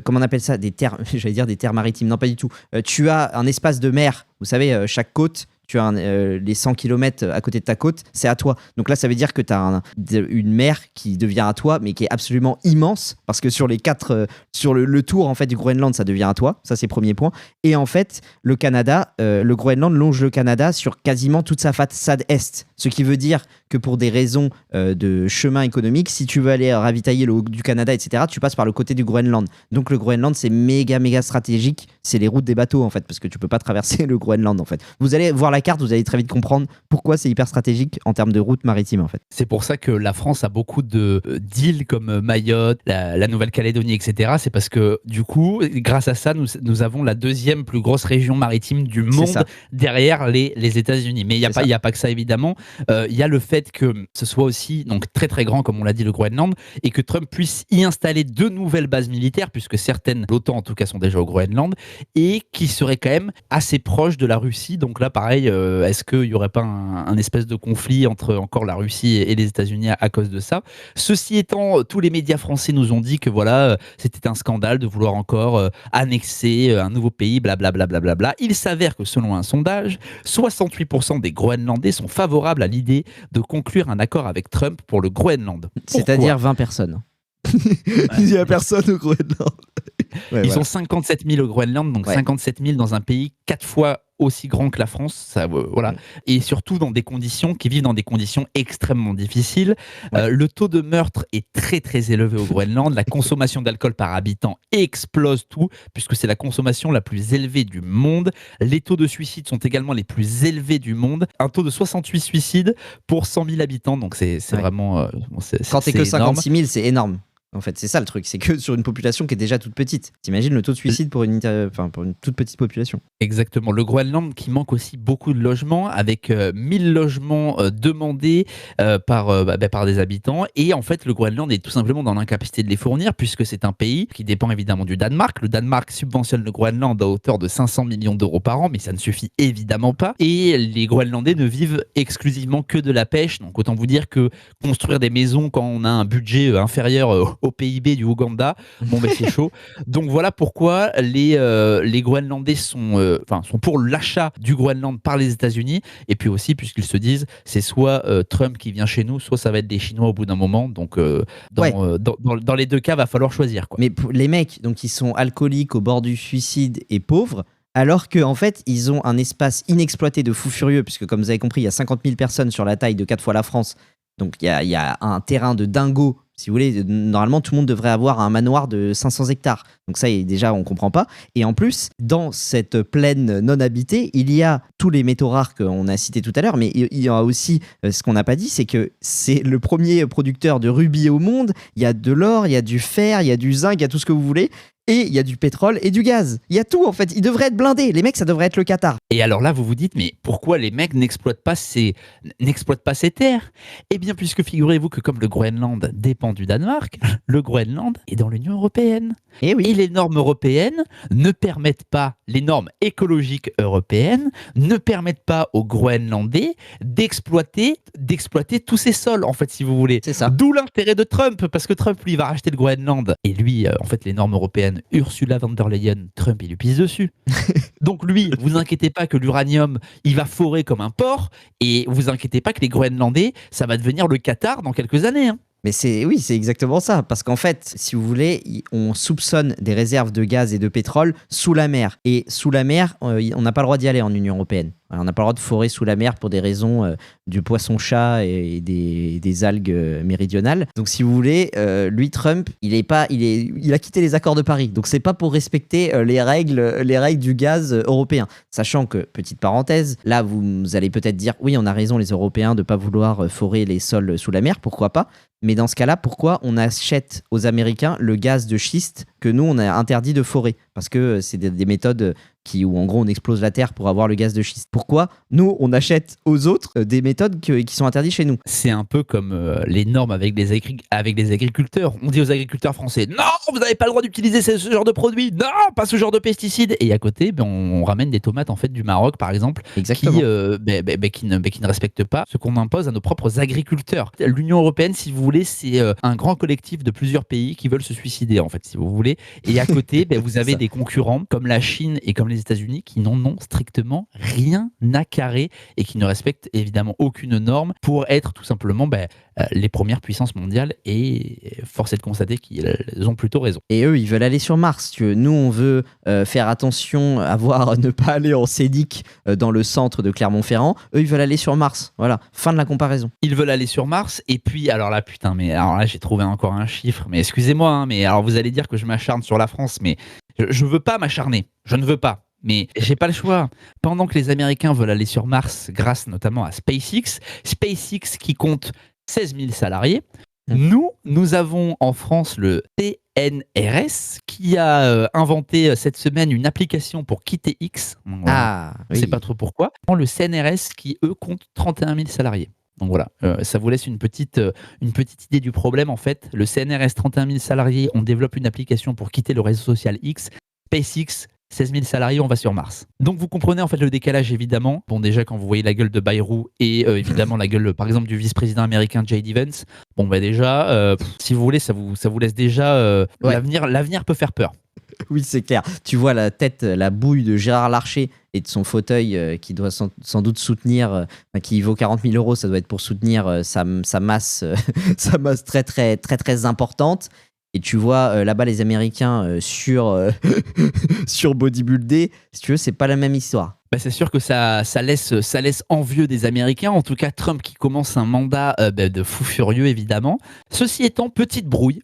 comment on appelle ça? Des terres... J'allais dire des terres maritimes. Non, pas du tout. Tu as un espace de mer. Vous savez, chaque côte... Tu as les 100 km à côté de ta côte, c'est à toi. Donc là, ça veut dire que tu as une mer qui devient à toi, mais qui est absolument immense, parce que sur les 4, sur le tour en fait du Groenland, ça devient à toi. Ça, c'est le premier point. Et en fait, le Canada, le Groenland longe le Canada sur quasiment toute sa façade est. Ce qui veut dire que pour des raisons de chemin économique, si tu veux aller ravitailler le haut du Canada, etc., tu passes par le côté du Groenland. Donc le Groenland, c'est méga stratégique. C'est les routes des bateaux, en fait, parce que tu peux pas traverser le Groenland, en fait. Vous allez voir la carte, vous allez très vite comprendre pourquoi c'est hyper stratégique en termes de route maritime, en fait. C'est pour ça que la France a beaucoup d'îles comme Mayotte, la Nouvelle-Calédonie, etc. C'est parce que, du coup, grâce à ça, nous avons la deuxième plus grosse région maritime du monde derrière les États-Unis. Mais il n'y a pas que ça, évidemment. Il y a le fait que ce soit aussi donc, très très grand, comme on l'a dit, le Groenland, et que Trump puisse y installer 2 nouvelles bases militaires, puisque certaines, l'OTAN en tout cas, sont déjà au Groenland, et qui seraient quand même assez proches de la Russie. Donc là, pareil, est-ce qu'il n'y aurait pas un espèce de conflit entre encore la Russie et les États-Unis à cause de ça? Ceci étant, tous les médias français nous ont dit que voilà, c'était un scandale de vouloir encore annexer un nouveau pays, blablabla. Il s'avère que selon un sondage, 68% des Groenlandais sont favorables à l'idée de conclure un accord avec Trump pour le Groenland. C'est-à-dire 20 personnes. Il n'y a personne au Groenland. Ils sont 57 000 au Groenland, donc 57 000 dans un pays 4 fois aussi grand que la France, ça, voilà. Et surtout qui vivent dans des conditions extrêmement difficiles. Le taux de meurtre est très très élevé au Groenland. La consommation d'alcool par habitant explose tout, puisque c'est la consommation la plus élevée du monde. Les taux de suicide sont également les plus élevés du monde. Un taux de 68 suicides pour 100 000 habitants, donc c'est vraiment... Quand t'es que 56 000, c'est énorme. En fait, c'est ça le truc, c'est que sur une population qui est déjà toute petite. T'imagines le taux de suicide pour une toute petite population. Exactement. Le Groenland qui manque aussi beaucoup de logements, avec 1000 logements demandés par des habitants. Et en fait, le Groenland est tout simplement dans l'incapacité de les fournir, puisque c'est un pays qui dépend évidemment du Danemark. Le Danemark subventionne le Groenland à hauteur de 500 millions d'euros par an, mais ça ne suffit évidemment pas. Et les Groenlandais ne vivent exclusivement que de la pêche. Donc autant vous dire que construire des maisons quand on a un budget inférieur au PIB du Ouganda. Bon, ben c'est chaud. Donc voilà pourquoi les Groenlandais sont pour l'achat du Groenland par les États-Unis. Et puis aussi, puisqu'ils se disent, c'est soit Trump qui vient chez nous, soit ça va être des Chinois au bout d'un moment. Donc dans les deux cas, va falloir choisir, quoi. Mais les mecs, donc ils sont alcooliques au bord du suicide et pauvres, alors qu'en fait, ils ont un espace inexploité de fous furieux, puisque comme vous avez compris, il y a 50 000 personnes sur la taille de 4 fois la France. Donc il y a un terrain de dingo. Si vous voulez, normalement, tout le monde devrait avoir un manoir de 500 hectares. Donc ça, déjà, on ne comprend pas. Et en plus, dans cette plaine non habitée, il y a tous les métaux rares qu'on a cités tout à l'heure, mais il y a aussi, ce qu'on n'a pas dit, c'est que c'est le premier producteur de rubis au monde. Il y a de l'or, il y a du fer, il y a du zinc, il y a tout ce que vous voulez. Et il y a du pétrole et du gaz. Il y a tout, en fait. Ils devraient être blindés. Les mecs, ça devrait être le Qatar. Et alors là, vous vous dites, mais pourquoi les mecs n'exploitent pas ces terres ? Eh bien, puisque figurez-vous que comme le Groenland dépend du Danemark, le Groenland est dans l'Union européenne. Et oui. Et les normes européennes ne permettent pas, les normes écologiques européennes ne permettent pas aux Groenlandais d'exploiter tous ces sols, en fait, si vous voulez. C'est ça. D'où l'intérêt de Trump, parce que Trump, lui, va racheter le Groenland. Et lui, en fait, les normes européennes, Ursula von der Leyen, Trump, il lui pisse dessus. Donc lui, vous inquiétez pas que l'uranium, il va forer comme un porc, et vous inquiétez pas que les Groenlandais, ça va devenir le Qatar dans quelques années, hein. Mais c'est exactement ça. Parce qu'en fait, si vous voulez, on soupçonne des réserves de gaz et de pétrole sous la mer. Et sous la mer, on n'a pas le droit d'y aller en Union européenne. On n'a pas le droit de forer sous la mer pour des raisons du poisson-chat et des algues méridionales. Donc si vous voulez, lui, Trump, il a quitté les accords de Paris. Donc c'est pas pour respecter les règles du gaz européen. Sachant que, petite parenthèse, là vous allez peut-être dire, oui, on a raison les Européens de pas vouloir forer les sols sous la mer, pourquoi pas ? Mais dans ce cas-là, pourquoi on achète aux Américains le gaz de schiste que nous, on a interdit de forer ? Parce que c'est des méthodes où en gros on explose la terre pour avoir le gaz de schiste. Pourquoi nous on achète aux autres des méthodes qui sont interdites chez nous ? C'est un peu comme les normes avec les agriculteurs. On dit aux agriculteurs français, non, vous n'avez pas le droit d'utiliser ce genre de produits, non, pas ce genre de pesticides. Et à côté, on ramène des tomates en fait du Maroc par exemple, qui ne respectent pas ce qu'on impose à nos propres agriculteurs. L'Union européenne, si vous voulez, c'est un grand collectif de plusieurs pays qui veulent se suicider en fait, si vous voulez. Et à côté, vous avez des concurrents comme la Chine et comme les États-Unis qui n'en ont strictement rien à carrer et qui ne respectent évidemment aucune norme pour être tout simplement les premières puissances mondiales, et force est de constater qu'ils ont plutôt raison. Et eux, ils veulent aller sur Mars. Nous, on veut faire attention ne pas aller en scénic dans le centre de Clermont-Ferrand. Eux, ils veulent aller sur Mars. Voilà, fin de la comparaison. Ils veulent aller sur Mars, et puis, alors là, j'ai trouvé encore un chiffre, mais excusez-moi, hein, mais alors vous allez dire que je m'acharne sur la France, mais je veux pas m'acharner. Je ne veux pas. Mais j'ai pas le choix. Pendant que les Américains veulent aller sur Mars grâce notamment à SpaceX qui compte 16 000 salariés, nous avons en France le CNRS qui a inventé cette semaine une application pour quitter X. Voilà. Je ne sais pas trop pourquoi. Le CNRS qui, eux, compte 31 000 salariés. Donc voilà, ça vous laisse une petite idée du problème en fait. Le CNRS, 31 000 salariés, on développe une application pour quitter le réseau social X. SpaceX, 16 000 salariés, on va sur Mars. Donc vous comprenez en fait le décalage évidemment. Bon, déjà quand vous voyez la gueule de Bayrou et évidemment la gueule par exemple du vice-président américain J.D. Vance, déjà, si vous voulez, ça vous laisse déjà l'avenir peut faire peur. Oui, c'est clair. Tu vois la tête, la bouille de Gérard Larcher et de son fauteuil qui doit sans doute soutenir, qui vaut 40 000 €, ça doit être pour soutenir sa masse, sa masse très, très, très, très importante. Et tu vois là-bas les Américains sur bodybuildé, si tu veux, c'est pas la même histoire. C'est sûr que ça laisse envieux des Américains, en tout cas Trump qui commence un mandat de fou furieux évidemment. Ceci étant, petite brouille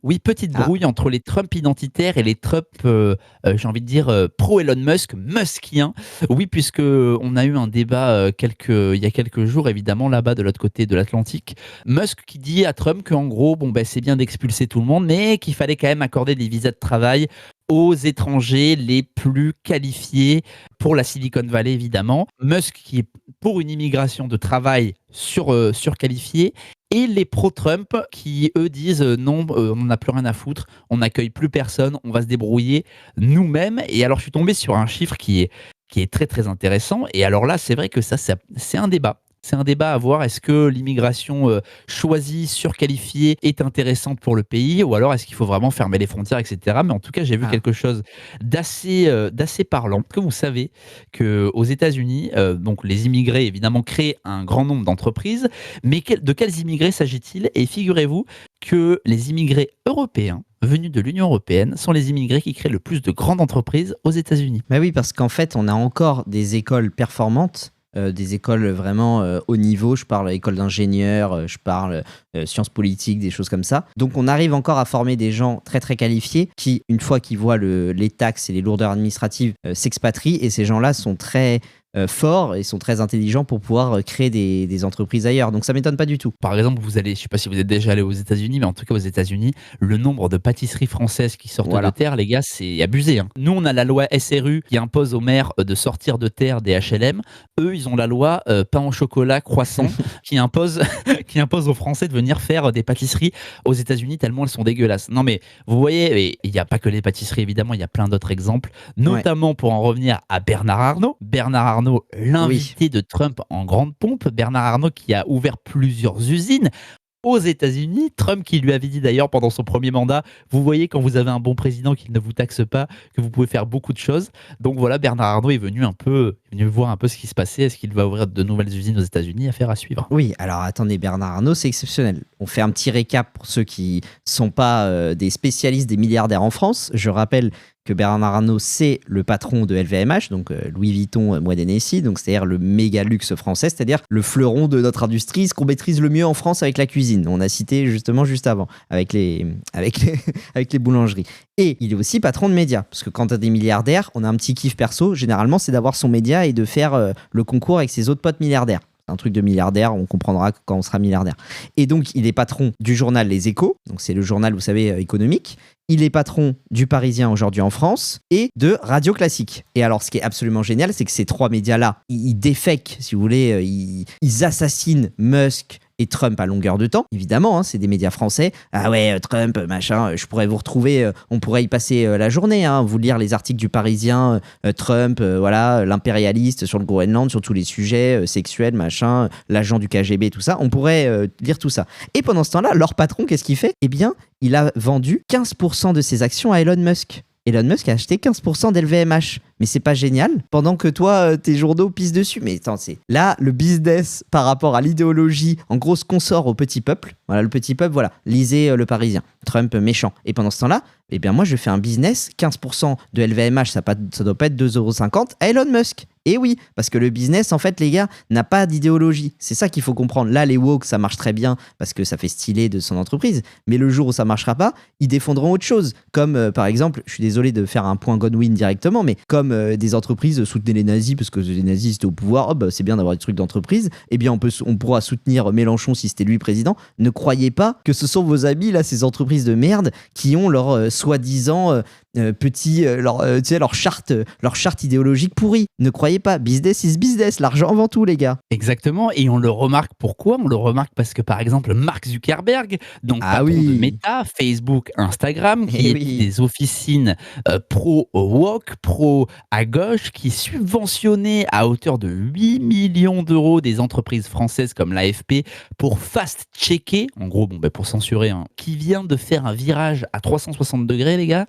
entre les Trump identitaires et les Trump, j'ai envie de dire, pro-Elon Musk, muskien. Oui, puisque on a eu un débat il y a quelques jours évidemment là-bas de l'autre côté de l'Atlantique. Musk qui dit à Trump qu'en gros, c'est bien d'expulser tout le monde, mais qu'il fallait quand même accorder des visas de travail aux étrangers les plus qualifiés pour la Silicon Valley, évidemment. Musk qui est pour une immigration de travail surqualifiée, et les pro-Trump qui, eux, disent non, on n'en a plus rien à foutre, on n'accueille plus personne, on va se débrouiller nous-mêmes. Et alors, je suis tombé sur un chiffre qui est très, très intéressant. Et alors là, c'est vrai que ça, c'est un débat. C'est un débat à voir. Est-ce que l'immigration choisie, surqualifiée est intéressante pour le pays, ou alors est-ce qu'il faut vraiment fermer les frontières, etc. Mais en tout cas, j'ai vu quelque chose d'assez parlant. Que vous savez qu'aux États-Unis, donc les immigrés évidemment créent un grand nombre d'entreprises, mais de quels immigrés s'agit-il? Et figurez-vous que les immigrés européens venus de l'Union européenne sont les immigrés qui créent le plus de grandes entreprises aux États-Unis. Bah oui, parce qu'en fait, on a encore des écoles performantes, des écoles vraiment haut niveau. Je parle école d'ingénieurs, je parle sciences politiques, des choses comme ça. Donc on arrive encore à former des gens très très qualifiés qui, une fois qu'ils voient les taxes et les lourdeurs administratives, s'expatrient, et ces gens-là sont très forts et sont très intelligents pour pouvoir créer des entreprises ailleurs. Donc ça m'étonne pas du tout. Par exemple, je ne sais pas si vous êtes déjà allé aux États-Unis, mais en tout cas aux États-Unis, le nombre de pâtisseries françaises qui sortent de terre, les gars, c'est abusé. Hein. Nous, on a la loi SRU qui impose aux maires de sortir de terre des HLM. Eux, ils ont la loi pain au chocolat, croissant, qui impose aux Français de venir faire des pâtisseries aux États-Unis tellement elles sont dégueulasses. Non, mais vous voyez, il n'y a pas que les pâtisseries, évidemment, il y a plein d'autres exemples, notamment pour en revenir à Bernard Arnault. Bernard Arnault, l'invité de Trump en grande pompe. Bernard Arnault qui a ouvert plusieurs usines aux États-Unis. Trump qui lui avait dit d'ailleurs pendant son premier mandat, vous voyez quand vous avez un bon président qui ne vous taxe pas, que vous pouvez faire beaucoup de choses. Donc voilà, Bernard Arnault est venu voir un peu ce qui se passait. Est-ce qu'il va ouvrir de nouvelles usines aux États-Unis? Affaire à suivre. Oui, alors attendez, Bernard Arnault, c'est exceptionnel. On fait un petit récap pour ceux qui sont pas des spécialistes des milliardaires en France. Je rappelle que Bernard Arnault, c'est le patron de LVMH, donc Louis Vuitton, Moët Hennessy, donc c'est-à-dire le méga luxe français, c'est-à-dire le fleuron de notre industrie, ce qu'on maîtrise le mieux en France avec la cuisine. On a cité justement juste avant, avec les boulangeries. Et il est aussi patron de médias, parce que quand on a des milliardaires, on a un petit kiff perso, généralement, c'est d'avoir son média et de faire le concours avec ses autres potes milliardaires. Un truc de milliardaire, on comprendra quand on sera milliardaire. Et donc, il est patron du journal Les Échos, donc c'est le journal, vous savez, économique. Il est patron du Parisien aujourd'hui en France et de Radio Classique. Et alors, ce qui est absolument génial, c'est que ces trois médias-là, ils défèquent, si vous voulez, ils assassinent Musk et Trump à longueur de temps, évidemment, hein, c'est des médias français. Ah ouais, Trump, machin, je pourrais vous retrouver, on pourrait y passer la journée, hein, vous lire les articles du Parisien, Trump, voilà, l'impérialiste sur le Groenland, sur tous les sujets sexuels, machin, l'agent du KGB, tout ça, on pourrait lire tout ça. Et pendant ce temps-là, leur patron, qu'est-ce qu'il fait? Eh bien, il a vendu 15% de ses actions à Elon Musk. Elon Musk a acheté 15% d'LVMH. Mais c'est pas génial? Pendant que toi, tes journaux pissent dessus. Mais attends, c'est là le business par rapport à l'idéologie, en gros, ce qu'on sort au petit peuple. Voilà, le petit peuple, voilà. Lisez Le Parisien. Trump méchant. Et pendant ce temps-là, eh bien, moi, je fais un business. 15% de LVMH, ça doit pas être 2,50 € à Elon Musk. Et oui, parce que le business, en fait, les gars, n'a pas d'idéologie. C'est ça qu'il faut comprendre. Là, les woke, ça marche très bien parce que ça fait stylé de son entreprise. Mais le jour où ça marchera pas, ils défendront autre chose. Comme, par exemple, je suis désolé de faire un point Godwin directement, mais comme des entreprises soutenaient les nazis parce que les nazis étaient au pouvoir, c'est bien d'avoir des trucs d'entreprise, eh bien, on pourra soutenir Mélenchon si c'était lui président. Ne croyez pas que ce sont vos amis, là, ces entreprises de merde, qui ont leur soi-disant leur charte idéologique pourrie. Ne croyez pas, business is business, l'argent avant tout, les gars. Exactement, et on le remarque pourquoi? On le remarque parce que, par exemple, Mark Zuckerberg, donc patron de Meta, Facebook, Instagram, qui est des officines pro-woke, à gauche, qui subventionnait à hauteur de 8 millions d'euros des entreprises françaises comme l'AFP pour fast-checker, en gros, pour censurer, qui vient de faire un virage à 360 degrés, les gars.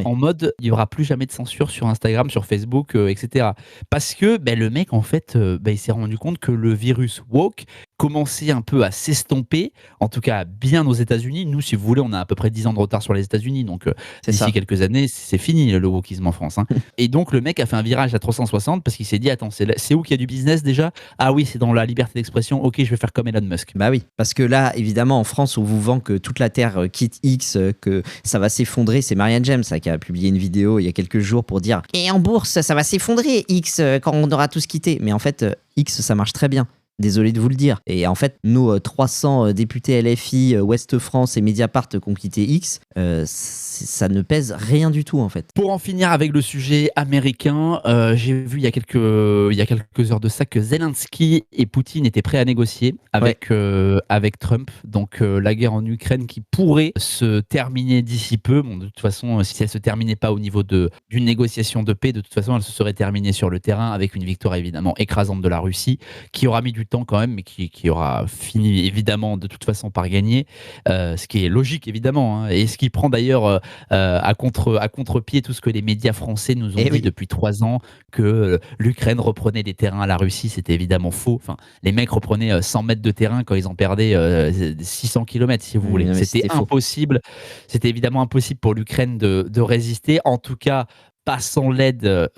En mode, il n'y aura plus jamais de censure sur Instagram, sur Facebook, etc. Parce que le mec, en fait, il s'est rendu compte que le virus woke commençait un peu à s'estomper, en tout cas bien aux États-Unis. Nous, si vous voulez, on a à peu près 10 ans de retard sur les États-Unis, donc d'ici quelques années, c'est fini le wokisme en France. Hein. Et donc, le mec a fait un virage à 360 parce qu'il s'est dit, attends, c'est où qu'il y a du business déjà? Ah oui, c'est dans la liberté d'expression, ok, je vais faire comme Elon Musk. Bah oui, parce que là, évidemment, en France, on vous vend que toute la Terre quitte X, que ça va s'effondrer. C'est Marianne James qui a publié une vidéo il y a quelques jours pour dire « Et en bourse, ça va s'effondrer, X, quand on aura tous quitté. » Mais en fait, X, ça marche très bien. Désolé de vous le dire. Et en fait, nos 300 députés LFI, Ouest France et Mediapart qui ont quitté X, ça ne pèse rien du tout en fait. Pour en finir avec le sujet américain, j'ai vu il y a quelques heures de ça que Zelensky et Poutine étaient prêts à négocier avec Trump. Donc la guerre en Ukraine qui pourrait se terminer d'ici peu. Bon, de toute façon, si elle se terminait pas au niveau d'une négociation de paix, de toute façon, elle se serait terminée sur le terrain avec une victoire évidemment écrasante de la Russie, qui aura mis du mi-temps quand même, mais qui aura fini évidemment de toute façon par gagner, ce qui est logique évidemment, hein, et ce qui prend d'ailleurs à contre-pied tout ce que les médias français nous ont dit depuis 3 ans, que l'Ukraine reprenait des terrains à la Russie. C'était évidemment faux. Enfin, les mecs reprenaient 100 mètres de terrain quand ils en perdaient 600 km, si vous voulez. Non, c'était impossible. C'était évidemment impossible pour l'Ukraine de résister. En tout cas, pas sans l'aide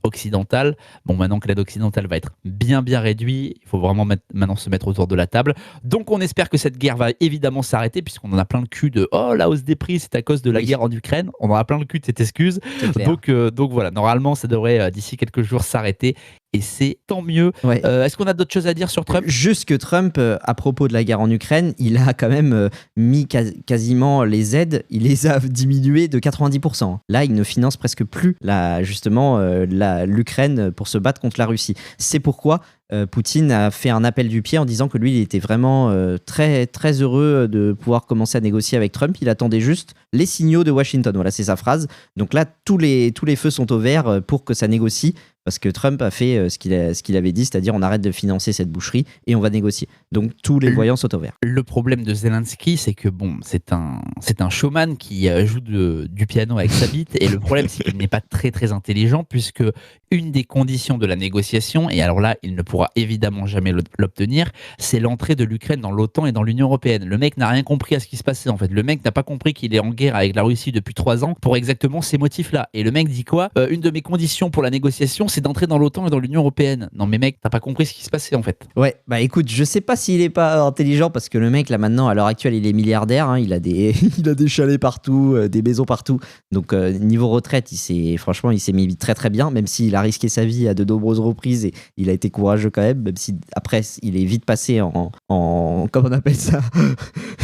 occidentale. Bon, maintenant que l'aide occidentale va être bien réduite, il faut vraiment maintenant se mettre autour de la table. Donc on espère que cette guerre va évidemment s'arrêter, puisqu'on en a plein le cul de « Oh, la hausse des prix, c'est à cause de la guerre en Ukraine ». On en a plein le cul de cette excuse. Donc voilà, normalement ça devrait d'ici quelques jours s'arrêter. Et c'est tant mieux. Ouais. Est-ce qu'on a d'autres choses à dire sur Trump ? Juste que Trump, à propos de la guerre en Ukraine, il a quand même mis quasiment les aides, il les a diminuées de 90%. Là, il ne finance presque plus l'Ukraine pour se battre contre la Russie. C'est pourquoi Poutine a fait un appel du pied en disant que lui, il était vraiment très, très heureux de pouvoir commencer à négocier avec Trump. Il attendait juste les signaux de Washington. Voilà, c'est sa phrase. Donc là, tous les feux sont au vert pour que ça négocie. Parce que Trump a fait ce qu'il avait dit, c'est-à-dire on arrête de financer cette boucherie et on va négocier. Donc tous les voyants sont au vert. Le problème de Zelensky, c'est que c'est un showman qui joue du piano avec sa bite, et le problème c'est qu'il n'est pas très très intelligent, puisque une des conditions de la négociation, et alors là il ne pourra évidemment jamais l'obtenir, c'est l'entrée de l'Ukraine dans l'OTAN et dans l'Union européenne. Le mec n'a rien compris à ce qui se passait en fait. Le mec n'a pas compris qu'il est en guerre avec la Russie depuis 3 ans pour exactement ces motifs-là. Et le mec dit quoi ? Une de mes conditions pour la négociation, c'est d'entrer dans l'OTAN et dans l'Union européenne. Non mais mec, t'as pas compris ce qui se passait en fait. Ouais, bah écoute, je sais pas s'il est pas intelligent, parce que le mec là maintenant, à l'heure actuelle, il est milliardaire, hein, il a des chalets partout, des maisons partout. Donc niveau retraite, il s'est mis très très bien, même s'il a risqué sa vie à de nombreuses reprises et il a été courageux quand même si après il est vite passé en comment on appelle ça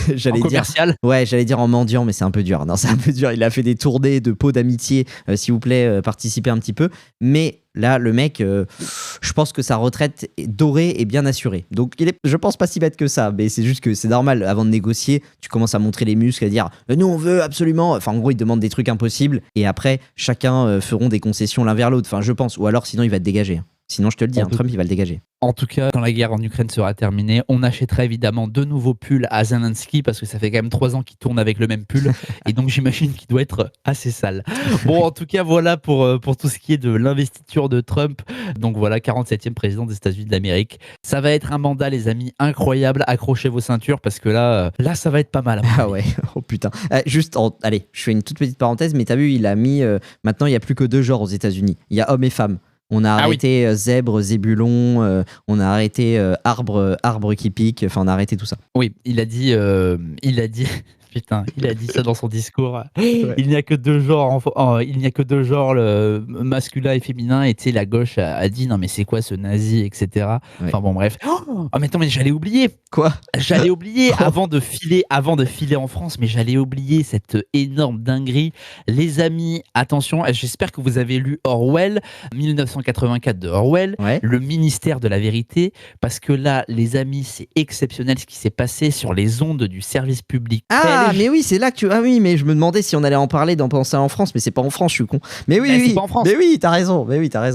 en commercial. J'allais dire en mendiant, mais c'est un peu dur. Non, c'est un peu dur. Il a fait des tournées de pots d'amitié, s'il vous plaît, participez un petit peu. Mais là, le mec, je pense que sa retraite dorée est bien assurée. Donc, je pense pas si bête que ça, mais c'est juste que c'est normal. Avant de négocier, tu commences à montrer les muscles, à dire nous, on veut absolument. Enfin, en gros, il demande des trucs impossibles, et après, chacun feront des concessions l'un vers l'autre. Enfin, je pense. Ou alors, sinon, il va te dégager. Sinon, je te le dis, Trump, il va le dégager. En tout cas, quand la guerre en Ukraine sera terminée, on achètera évidemment de nouveaux pulls à Zelensky, parce que ça fait quand même 3 ans qu'il tourne avec le même pull, et donc j'imagine qu'il doit être assez sale. Bon, en tout cas, voilà pour tout ce qui est de l'investiture de Trump. Donc voilà, 47e président des États-Unis d'Amérique. Ça va être un mandat, les amis, incroyable. Accrochez vos ceintures, parce que là, ça va être pas mal. Ah ouais, oh putain. Allez, je fais une toute petite parenthèse, mais t'as vu, il a mis... maintenant, il n'y a plus que 2 genres aux États-Unis. Il y a hommes et femmes. On a arrêté zèbre, zébulon, on a arrêté arbre qui pique, enfin on a arrêté tout ça. Oui, il a dit putain, il a dit ça dans son discours. Ouais. Il n'y a que 2 genres, le masculin et féminin. Et tu sais, la gauche a dit non mais c'est quoi ce nazi, etc. Ouais. Enfin bon bref. Oh mais attends, mais j'allais oublier. Quoi ? J'allais oublier avant de filer en France, mais j'allais oublier cette énorme dinguerie. Les amis, attention, j'espère que vous avez lu Orwell, 1984 de Orwell, le ministère de la vérité, parce que là, les amis, c'est exceptionnel ce qui s'est passé sur les ondes du service public. Ah, mais oui, c'est là que tu... Ah oui, mais je me demandais si on allait en parler, d'en penser en France, mais c'est pas en France, je suis con. Mais oui, c'est pas en France. Mais oui, t'as raison.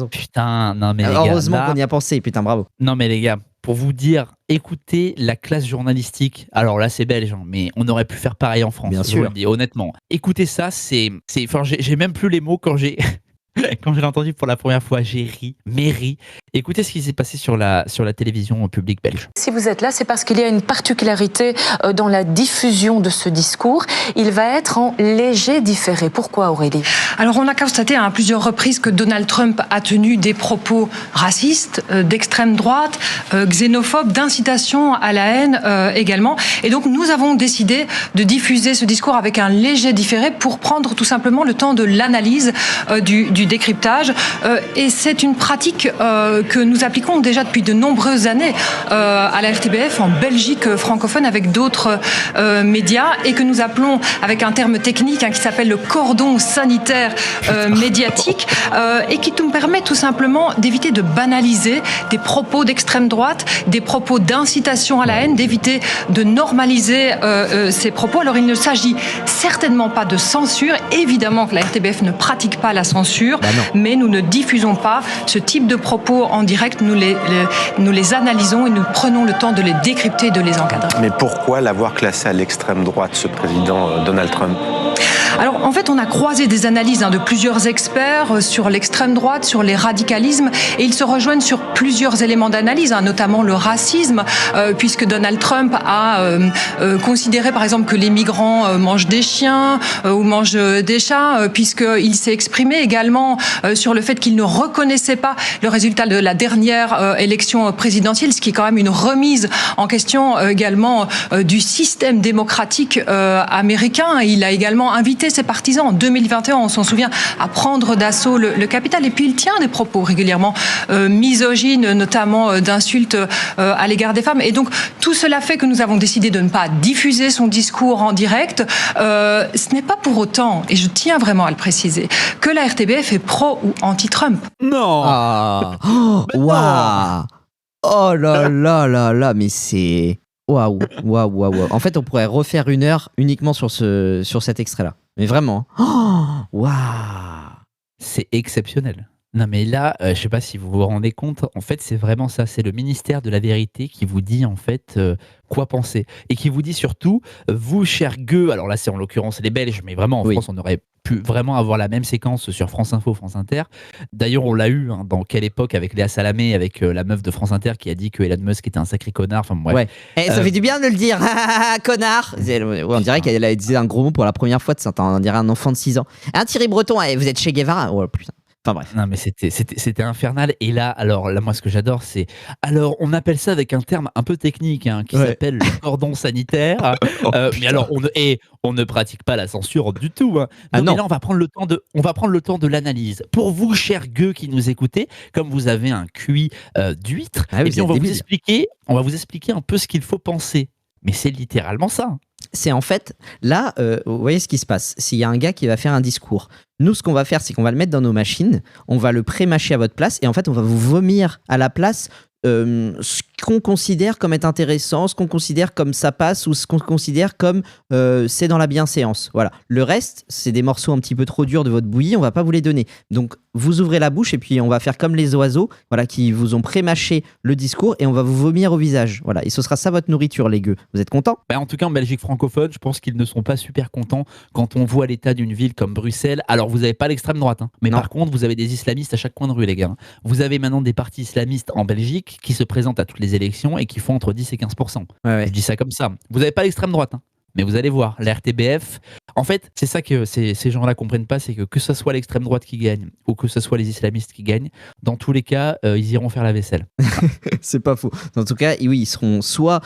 Putain, non mais les gars, heureusement qu'on y a pensé, putain, bravo. Non mais les gars, pour vous dire, écoutez la classe journalistique. Alors là, c'est belge, hein, mais on aurait pu faire pareil en France. Bien sûr. Je le dis honnêtement. Écoutez ça, enfin, j'ai même plus les mots quand j'ai... Quand je l'ai entendu pour la première fois, j'ai ri. Écoutez ce qui s'est passé sur la télévision publique belge. Si vous êtes là, c'est parce qu'il y a une particularité dans la diffusion de ce discours. Il va être en léger différé. Pourquoi, Aurélie ? Alors, on a constaté à plusieurs reprises que Donald Trump a tenu des propos racistes, d'extrême droite, xénophobes, d'incitation à la haine également. Et donc, nous avons décidé de diffuser ce discours avec un léger différé pour prendre tout simplement le temps de l'analyse du décryptage. Et c'est une pratique que nous appliquons déjà depuis de nombreuses années à la RTBF, en Belgique francophone, avec d'autres médias, et que nous appelons avec un terme technique qui s'appelle le cordon sanitaire médiatique, et qui nous permet tout simplement d'éviter de banaliser des propos d'extrême droite, des propos d'incitation à la haine, d'éviter de normaliser ces propos. Alors il ne s'agit certainement pas de censure, évidemment que la RTBF ne pratique pas la censure, mais nous ne diffusons pas ce type de propos en direct, nous les analysons et nous prenons le temps de les décrypter et de les encadrer. Mais pourquoi l'avoir classé à l'extrême droite, ce président Donald Trump ? Alors en fait, on a croisé des analyses de plusieurs experts sur l'extrême droite, sur les radicalismes, et ils se rejoignent sur plusieurs éléments d'analyse, notamment le racisme, puisque Donald Trump a considéré par exemple que les migrants mangent des chiens ou mangent des chats, puisqu'il s'est exprimé également sur le fait qu'il ne reconnaissait pas le résultat de la dernière élection présidentielle, ce qui est quand même une remise en question également du système démocratique américain. Il a également invité ses partisans en 2021, on s'en souvient, à prendre d'assaut le Capitole. Et puis il tient des propos régulièrement misogynes, notamment d'insultes à l'égard des femmes. Et donc tout cela fait que nous avons décidé de ne pas diffuser son discours en direct. Ce n'est pas pour autant, et je tiens vraiment à le préciser, que la RTBF est pro ou anti-Trump. Non. Waouh. Oh là là là là, mais c'est... Waouh. En fait, on pourrait refaire 1 heure uniquement sur cet extrait-là. Mais vraiment. Waouh. C'est exceptionnel. Non mais là, je sais pas si vous vous rendez compte, en fait c'est vraiment ça, c'est le ministère de la vérité qui vous dit en fait quoi penser. Et qui vous dit surtout, vous chers gueux, alors là c'est en l'occurrence les Belges, mais vraiment en France on aurait pu vraiment avoir la même séquence sur France Info, France Inter. D'ailleurs on l'a eu dans Quelle époque avec Léa Salamé, avec la meuf de France Inter qui a dit que Elon Musk était un sacré connard, enfin bref. Ouais. Ça fait du bien de le dire, connard. On dirait qu'elle a dit un gros mot pour la première fois, on dirait un enfant de 6 ans. Thierry Breton, vous êtes Che Guevara. Oh putain. Enfin bref. Non mais c'était infernal. Et là, alors là, moi ce que j'adore, c'est alors on appelle ça avec un terme un peu technique qui s'appelle le cordon sanitaire. Mais alors on ne pratique pas la censure du tout. Non. Mais là on va prendre le temps de l'analyse. Pour vous, chers gueux qui nous écoutez, comme vous avez un QI d'huître, et puis on va vous expliquer un peu ce qu'il faut penser. Mais c'est littéralement ça. C'est en fait, là, vous voyez ce qui se passe. S'il y a un gars qui va faire un discours, nous, ce qu'on va faire, c'est qu'on va le mettre dans nos machines, on va le pré-mâcher à votre place, et en fait, on va vous vomir à la place ce qu'on considère comme être intéressant, ce qu'on considère comme ça passe, ou ce qu'on considère comme c'est dans la bienséance. Voilà. Le reste, c'est des morceaux un petit peu trop durs de votre bouillie, on va pas vous les donner. Donc, vous ouvrez la bouche et puis on va faire comme les oiseaux, voilà, qui vous ont pré-mâché le discours et on va vous vomir au visage. Voilà. Et ce sera ça votre nourriture, les gueux. Vous êtes contents ? En tout cas, en Belgique francophone, je pense qu'ils ne sont pas super contents quand on voit l'état d'une ville comme Bruxelles. Alors, vous n'avez pas l'extrême droite, mais par contre, vous avez des islamistes à chaque coin de rue, les gars. Vous avez maintenant des partis islamistes en Belgique qui se présentent à toutes les élections et qui font entre 10 et 15%. Ouais. Je dis ça comme ça. Vous n'avez pas l'extrême droite, mais vous allez voir, la RTBF, en fait, c'est ça que ces gens-là comprennent pas, c'est que ce soit l'extrême droite qui gagne ou que ce soit les islamistes qui gagnent, dans tous les cas, ils iront faire la vaisselle. C'est pas faux. En tout cas, oui, ils seront soit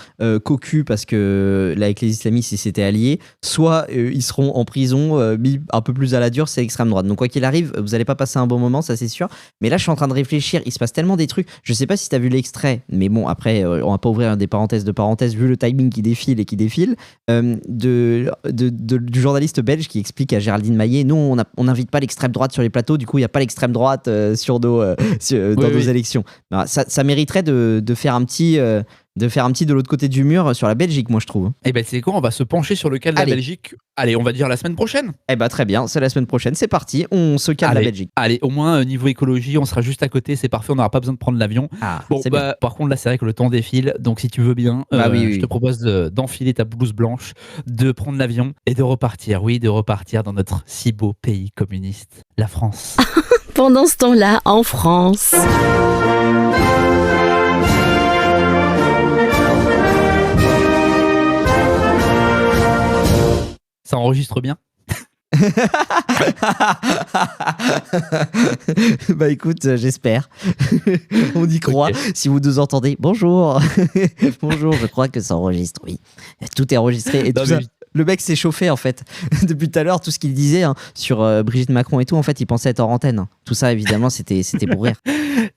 cocus parce que là, avec les islamistes, ils s'étaient alliés, soit ils seront en prison, mis un peu plus à la dure, c'est l'extrême droite. Donc quoi qu'il arrive, vous allez pas passer un bon moment, ça c'est sûr. Mais là, je suis en train de réfléchir, il se passe tellement des trucs. Je sais pas si t'as vu l'extrait, mais bon, après, on va pas ouvrir des parenthèses de parenthèses, vu le timing qui défile. Du journaliste belge qui explique à Géraldine Maillet, nous on n'invite pas l'extrême droite sur les plateaux, du coup il n'y a pas l'extrême droite dans nos élections. Alors, ça mériterait de faire un petit de l'autre côté du mur sur la Belgique, moi je trouve. Et ben c'est quoi, on va se pencher sur le cas de la Belgique. Allez, on va dire la semaine prochaine. Très bien, c'est la semaine prochaine, c'est parti, on se calme la Belgique. Allez, au moins niveau écologie, on sera juste à côté, c'est parfait, on n'aura pas besoin de prendre l'avion. Par contre là c'est vrai que le temps défile, donc si tu veux bien, je te propose d'enfiler ta blouse blanche, de prendre l'avion et de repartir dans notre si beau pays communiste, la France. Pendant ce temps-là, en France... Ça enregistre bien ? Bah écoute, j'espère. On y croit. Okay. Si vous nous entendez, bonjour. Bonjour, je crois que ça enregistre, oui. Tout est enregistré et tout ça. Le mec s'est chauffé en fait. Depuis tout à l'heure, tout ce qu'il disait sur Brigitte Macron et tout, en fait, il pensait être hors antenne. Tout ça, évidemment, c'était pour rire.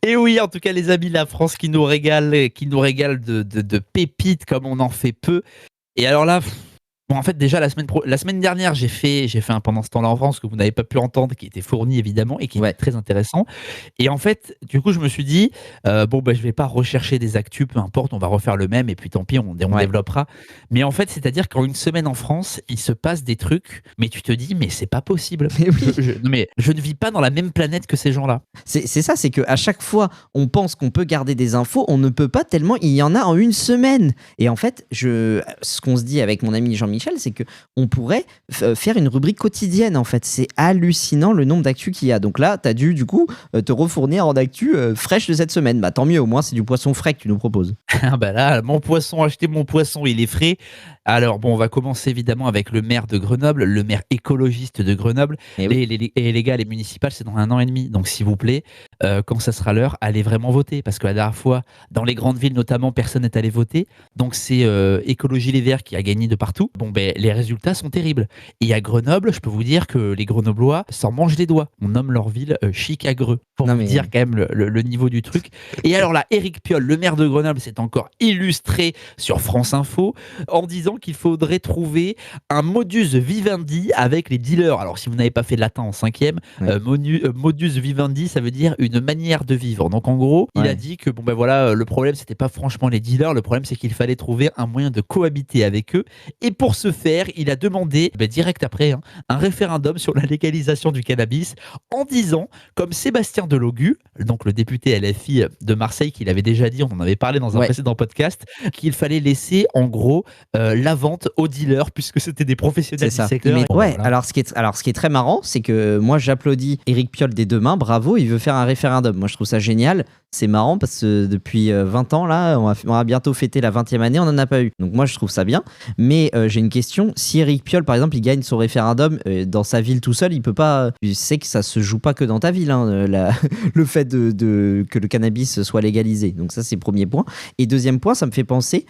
Et oui, en tout cas, les amis, la France qui nous régale de pépites comme on en fait peu. Et alors là... Bon, en fait, déjà, la semaine dernière, j'ai fait un pendant ce temps-là en France que vous n'avez pas pu entendre, qui était fourni, évidemment, et qui était très intéressant. Et en fait, du coup, je me suis dit, je vais pas rechercher des actus, peu importe, on va refaire le même, et puis tant pis, on développera. Mais en fait, c'est-à-dire qu'en une semaine en France, il se passe des trucs, mais tu te dis, mais c'est pas possible. Mais je ne vis pas dans la même planète que ces gens-là. C'est ça, c'est qu'à chaque fois, on pense qu'on peut garder des infos, on ne peut pas tellement, il y en a en une semaine. Et en fait, ce qu'on se dit avec mon ami Jean-Michel, c'est qu'on pourrait faire une rubrique quotidienne, en fait. C'est hallucinant le nombre d'actus qu'il y a. Donc là, tu as dû, du coup, te refournir en actus fraîches de cette semaine. Bah tant mieux, au moins, c'est du poisson frais que tu nous proposes. Là, acheter mon poisson, il est frais. Alors bon, on va commencer évidemment avec le maire de Grenoble, le maire écologiste de Grenoble. Et les gars, les municipales, c'est dans 1 an et demi. Donc s'il vous plaît, quand ça sera l'heure, allez vraiment voter. Parce que la dernière fois, dans les grandes villes notamment, personne n'est allé voter. Donc c'est Écologie Les Verts qui a gagné de partout. Bon, les résultats sont terribles. Et à Grenoble, je peux vous dire que les Grenoblois s'en mangent les doigts. On nomme leur ville Chicagreux. Pour vous dire quand même le niveau du truc. Et alors là, Éric Piolle, le maire de Grenoble, s'est encore illustré sur France Info en disant qu'il faudrait trouver un modus vivendi avec les dealers. Alors si vous n'avez pas fait latin en 5e, modus vivendi, ça veut dire une manière de vivre. Donc en gros, il a dit que le problème c'était pas franchement les dealers, le problème c'est qu'il fallait trouver un moyen de cohabiter avec eux. Et pour ce faire, il a demandé direct après un référendum sur la légalisation du cannabis en disant, comme Sébastien Delogu, donc le député LFI de Marseille, qu'il avait déjà dit, on en avait parlé dans un précédent podcast, qu'il fallait laisser en gros la vente aux dealers puisque c'était des professionnels du secteur. Alors ce qui est très marrant, c'est que moi j'applaudis Éric Piolle des deux mains, bravo, il veut faire un référendum. Moi je trouve ça génial. C'est marrant parce que depuis 20 ans, là, on va bientôt fêter la 20e année, on n'en a pas eu. Donc moi, je trouve ça bien. Mais j'ai une question. Si Éric Piolle, par exemple, il gagne son référendum dans sa ville tout seul, il peut pas... Tu sais que ça se joue pas que dans ta ville, le fait que le cannabis soit légalisé. Donc ça, c'est le premier point. Et deuxième point, ça me fait penser...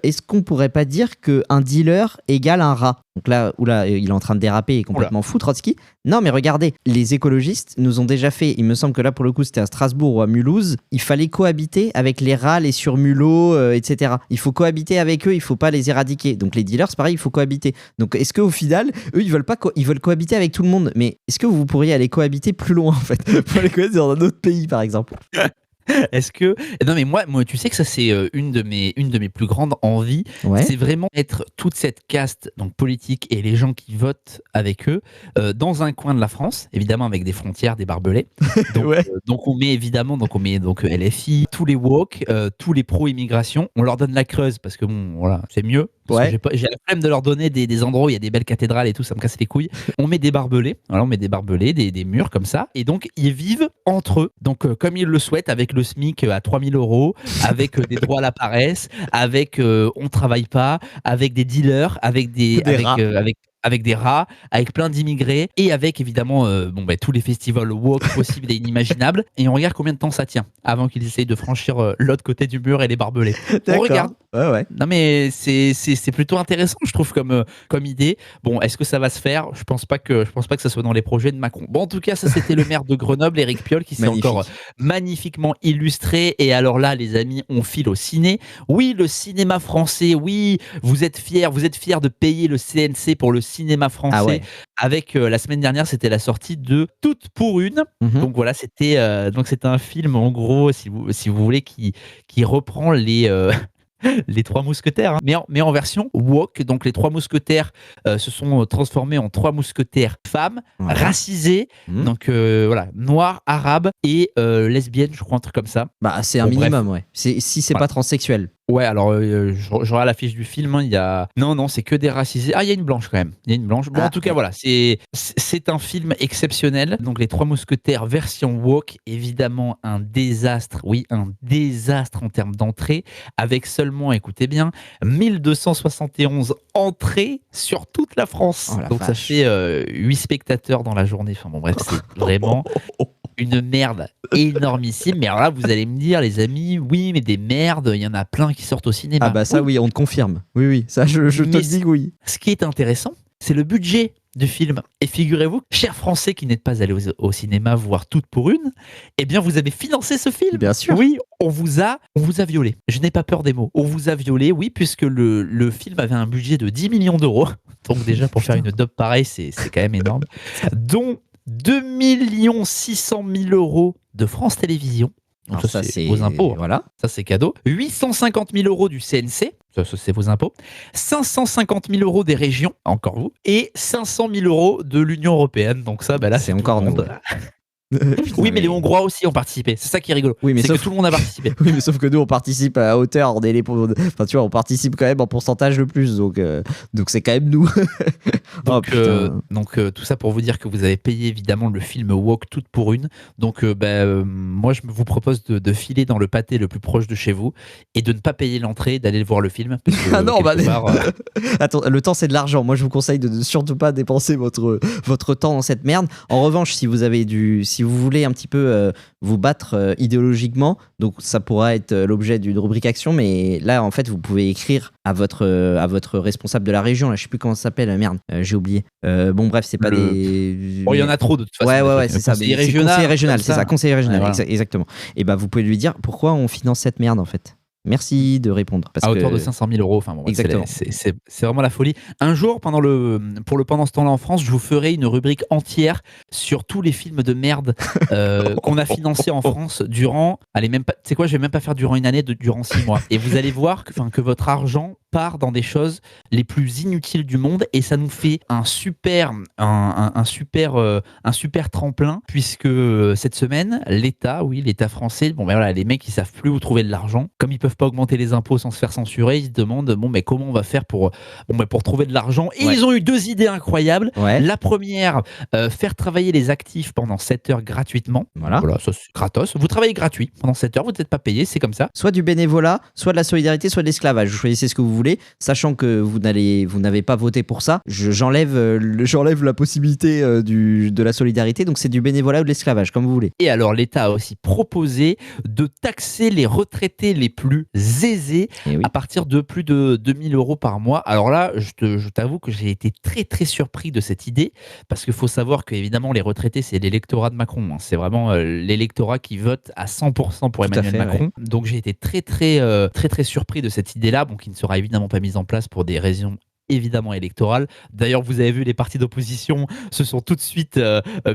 est-ce qu'on pourrait pas dire qu'un dealer égale un rat? Donc là, il est en train de déraper et complètement fou, Trotsky. Non, mais regardez, les écologistes nous ont déjà fait, il me semble que là, pour le coup, c'était à Strasbourg ou à Mulhouse, il fallait cohabiter avec les rats, les surmulots, etc. Il faut cohabiter avec eux, il faut pas les éradiquer. Donc les dealers, c'est pareil, il faut cohabiter. Donc est-ce qu'au final, eux, ils veulent pas ils veulent cohabiter avec tout le monde? Mais est-ce que vous pourriez aller cohabiter plus loin, en fait, pour aller cohabiter dans un autre pays, par exemple? Est-ce que... Non mais moi tu sais que ça c'est une de mes plus grandes envies, c'est vraiment être toute cette caste donc politique et les gens qui votent avec eux dans un coin de la France, évidemment avec des frontières, des barbelés. Donc on met LFI, tous les woke, tous les pro-immigration, on leur donne la Creuse parce que c'est mieux. Parce que j'ai la flemme de leur donner des endroits où il y a des belles cathédrales et tout, ça me casse les couilles. On met des barbelés, des murs comme ça, et donc ils vivent entre eux, donc comme ils le souhaitent, avec le SMIC à 3 000 €, avec des droits à la paresse, avec on travaille pas, avec des dealers, avec des rats, avec plein d'immigrés et avec évidemment tous les festivals woke possibles et inimaginables. Et on regarde combien de temps ça tient avant qu'ils essayent de franchir l'autre côté du mur et les barbelés. On regarde. Non mais c'est plutôt intéressant, je trouve, comme idée. Bon, est-ce que ça va se faire? Je pense pas que ça soit dans les projets de Macron. Bon, en tout cas, ça c'était le maire de Grenoble, Éric Piolle, qui s'est encore magnifiquement illustré. Et alors là, les amis, on file au ciné. Oui, le cinéma français. Oui, vous êtes fiers de payer le CNC pour le cinéma français. Avec la semaine dernière, c'était la sortie de Toutes pour une. Donc voilà, c'était un film en gros, si vous voulez, qui reprend les Trois Mousquetaires, mais en version woke. Donc les Trois Mousquetaires se sont transformés en Trois Mousquetaires femmes, racisées, donc noirs, arabes et lesbiennes, je crois, un truc comme ça. C'est un minimum, si c'est pas transsexuel. Ouais, alors j'aurai l'affiche du film, il y a... Non, c'est que des racisés. Ah, il y a une blanche quand même. Bon, en tout cas, voilà, c'est un film exceptionnel. Donc les Trois Mousquetaires version woke, évidemment un désastre en termes d'entrée, avec seulement, écoutez bien, 1271 entrées sur toute la France. Donc ça fait 8 spectateurs dans la journée. Enfin bon, bref, c'est vraiment... une merde énormissime. Mais alors là, vous allez me dire, les amis, oui, mais des merdes, il y en a plein qui sortent au cinéma. Ça, oui, on te confirme. Oui, ça, je te dis oui. Ce qui est intéressant, c'est le budget du film. Et figurez-vous, chers Français qui n'êtes pas allés au cinéma voir Toutes pour une, eh bien vous avez financé ce film. Bien sûr. Oui, on vous a violé. Je n'ai pas peur des mots. On vous a violé, oui, puisque le film avait un budget de 10 millions d'euros. Donc déjà, pour faire une dope pareille, c'est quand même énorme. Dont 2 600 000 euros de France Télévisions. Donc ça, c'est vos impôts. Voilà. Ça, c'est cadeau. 850 000 euros du CNC. Ça, c'est vos impôts. 550 000 euros des régions, encore vous. Et 500 000 euros de l'Union européenne. Donc ça, là, c'est encore nous. Oui, mais les Hongrois aussi ont participé. C'est ça qui est rigolo. Oui, mais c'est que tout le monde a participé. Oui, mais sauf que nous, on participe à hauteur. Enfin, tu vois, on participe quand même en pourcentage de plus. Donc c'est quand même nous. Donc, tout ça pour vous dire que vous avez payé évidemment le film Walk Toutes pour une. Donc, moi, je vous propose de filer dans le pâté le plus proche de chez vous et de ne pas payer l'entrée, d'aller voir le film. Parce que, non, attends, le temps, c'est de l'argent. Moi, je vous conseille de ne surtout pas dépenser votre temps dans cette merde. En revanche, si vous voulez un petit peu vous battre idéologiquement, donc ça pourra être l'objet d'une rubrique action, mais là en fait vous pouvez écrire à votre responsable de la région, là je sais plus comment ça s'appelle, merde, j'ai oublié. Bon bref, c'est pas des... Bon, il y en a trop de toute façon. Ouais, c'est ça. Conseiller régional, c'est ça, conseiller régional, voilà. Exactement. Et bah vous pouvez lui dire pourquoi on finance cette merde en fait. Merci de répondre. À hauteur de 500 000 euros. Enfin, bon, exactement. C'est vraiment la folie. Un jour, pendant ce temps-là en France, je vous ferai une rubrique entière sur tous les films de merde qu'on a financés en France durant. Allez, même pas. Tu sais quoi, je vais même pas faire durant une année, durant 6 mois. Et vous allez voir que votre argent part dans des choses les plus inutiles du monde et ça nous fait un super tremplin puisque cette semaine l'État français, les mecs ils savent plus où trouver de l'argent, comme ils peuvent pas augmenter les impôts sans se faire censurer, ils se demandent comment on va faire pour trouver de l'argent et ils ont eu 2 idées incroyables. La première, faire travailler les actifs pendant 7 heures gratuitement. Voilà, ça c'est gratos, vous travaillez gratuit pendant 7 heures, vous n'êtes pas payé, c'est comme ça. Soit du bénévolat, soit de la solidarité, soit de l'esclavage, vous choisissez ce que vous voulez, sachant que vous n'avez pas voté pour ça. J'enlève la possibilité de la solidarité, donc c'est du bénévolat ou de l'esclavage, comme vous voulez. Et alors l'État a aussi proposé de taxer les retraités les plus aisés à partir de plus de 2 000 euros par mois. Alors là, je t'avoue que j'ai été très très surpris de cette idée, parce qu'il faut savoir que évidemment les retraités c'est l'électorat de Macron, hein. C'est vraiment l'électorat qui vote à 100% pour Emmanuel Macron. Ouais. Donc j'ai été très très surpris de cette idée-là, qui ne sera évidemment pas mise en place pour des raisons évidemment électorale. D'ailleurs, vous avez vu, les partis d'opposition se sont tout de suite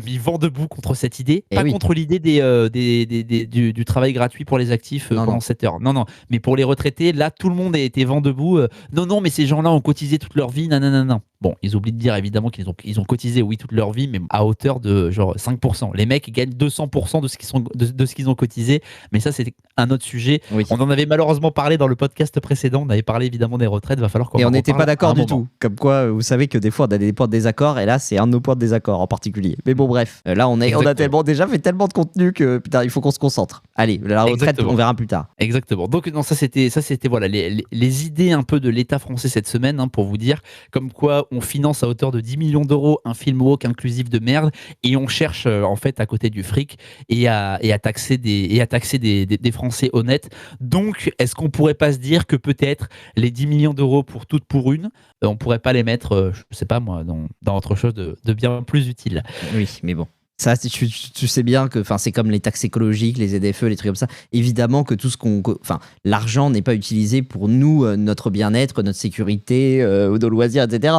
mis vent debout contre cette idée. Pas contre l'idée du travail gratuit pour les actifs pendant 7 heures. Non, mais pour les retraités, là, tout le monde a été vent debout. Non, mais ces gens-là ont cotisé toute leur vie. Non. Bon, ils oublient de dire évidemment qu'ils ont cotisé, oui, toute leur vie, mais à hauteur de genre 5%. Les mecs gagnent 200% de ce qu'ils ont cotisé, mais ça, c'est un autre sujet. Oui. On en avait malheureusement parlé dans le podcast précédent. On avait parlé évidemment des retraites. Va falloir qu'on Et on n'était pas d'accord du tout. Comme quoi, vous savez que des fois, on a des points de désaccord, et là, c'est un de nos points de désaccord en particulier. Mais bon, bref, là, on a déjà fait tellement de contenu que putain, il faut qu'on se concentre. Allez, la retraite, on verra plus tard. Exactement. Donc, non, ça, c'était voilà les idées un peu de l'État français cette semaine, hein, pour vous dire comme quoi on finance à hauteur de 10 millions d'euros un film woke inclusif de merde, et on cherche en fait à côté du fric et à taxer des Français honnêtes. Donc, est-ce qu'on pourrait pas se dire que peut-être les 10 millions d'euros pour Toutes pour une, on pourrait pas les mettre, je sais pas moi, dans autre chose de bien plus utile. Oui, mais bon. Ça, tu sais bien que c'est comme les taxes écologiques, les ZFE, les trucs comme ça. Évidemment que l'argent n'est pas utilisé pour nous, notre bien-être, notre sécurité, nos loisirs, etc.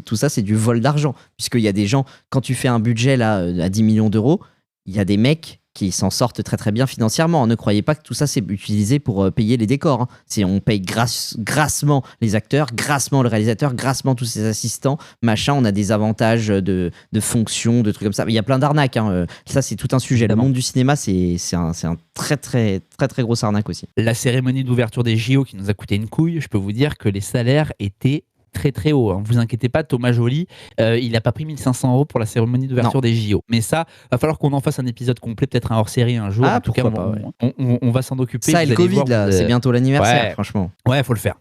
Tout ça, c'est du vol d'argent. Puisqu'il y a des gens, quand tu fais un budget là, à 10 millions d'euros, il y a des mecs qui s'en sortent très très bien financièrement. Ne croyez pas que tout ça c'est utilisé pour payer les décors, hein. On paye grassement les acteurs, grassement le réalisateur, grassement tous ses assistants, machin. On a des avantages de fonctions, de trucs comme ça. Il y a plein d'arnaques, hein. Ça c'est tout un sujet. Le monde du cinéma c'est un très très très très grosse arnaque aussi. La cérémonie d'ouverture des JO qui nous a coûté une couille, je peux vous dire que les salaires étaient très très haut, hein. Vous inquiétez pas, Thomas Joly, il n'a pas pris 1 500 € pour la cérémonie d'ouverture des JO. Mais ça, va falloir qu'on en fasse un épisode complet, peut-être un hors-série un jour. En tout cas, on va s'en occuper. Ça et le Covid, là, c'est bientôt l'anniversaire, franchement. Ouais, faut le faire.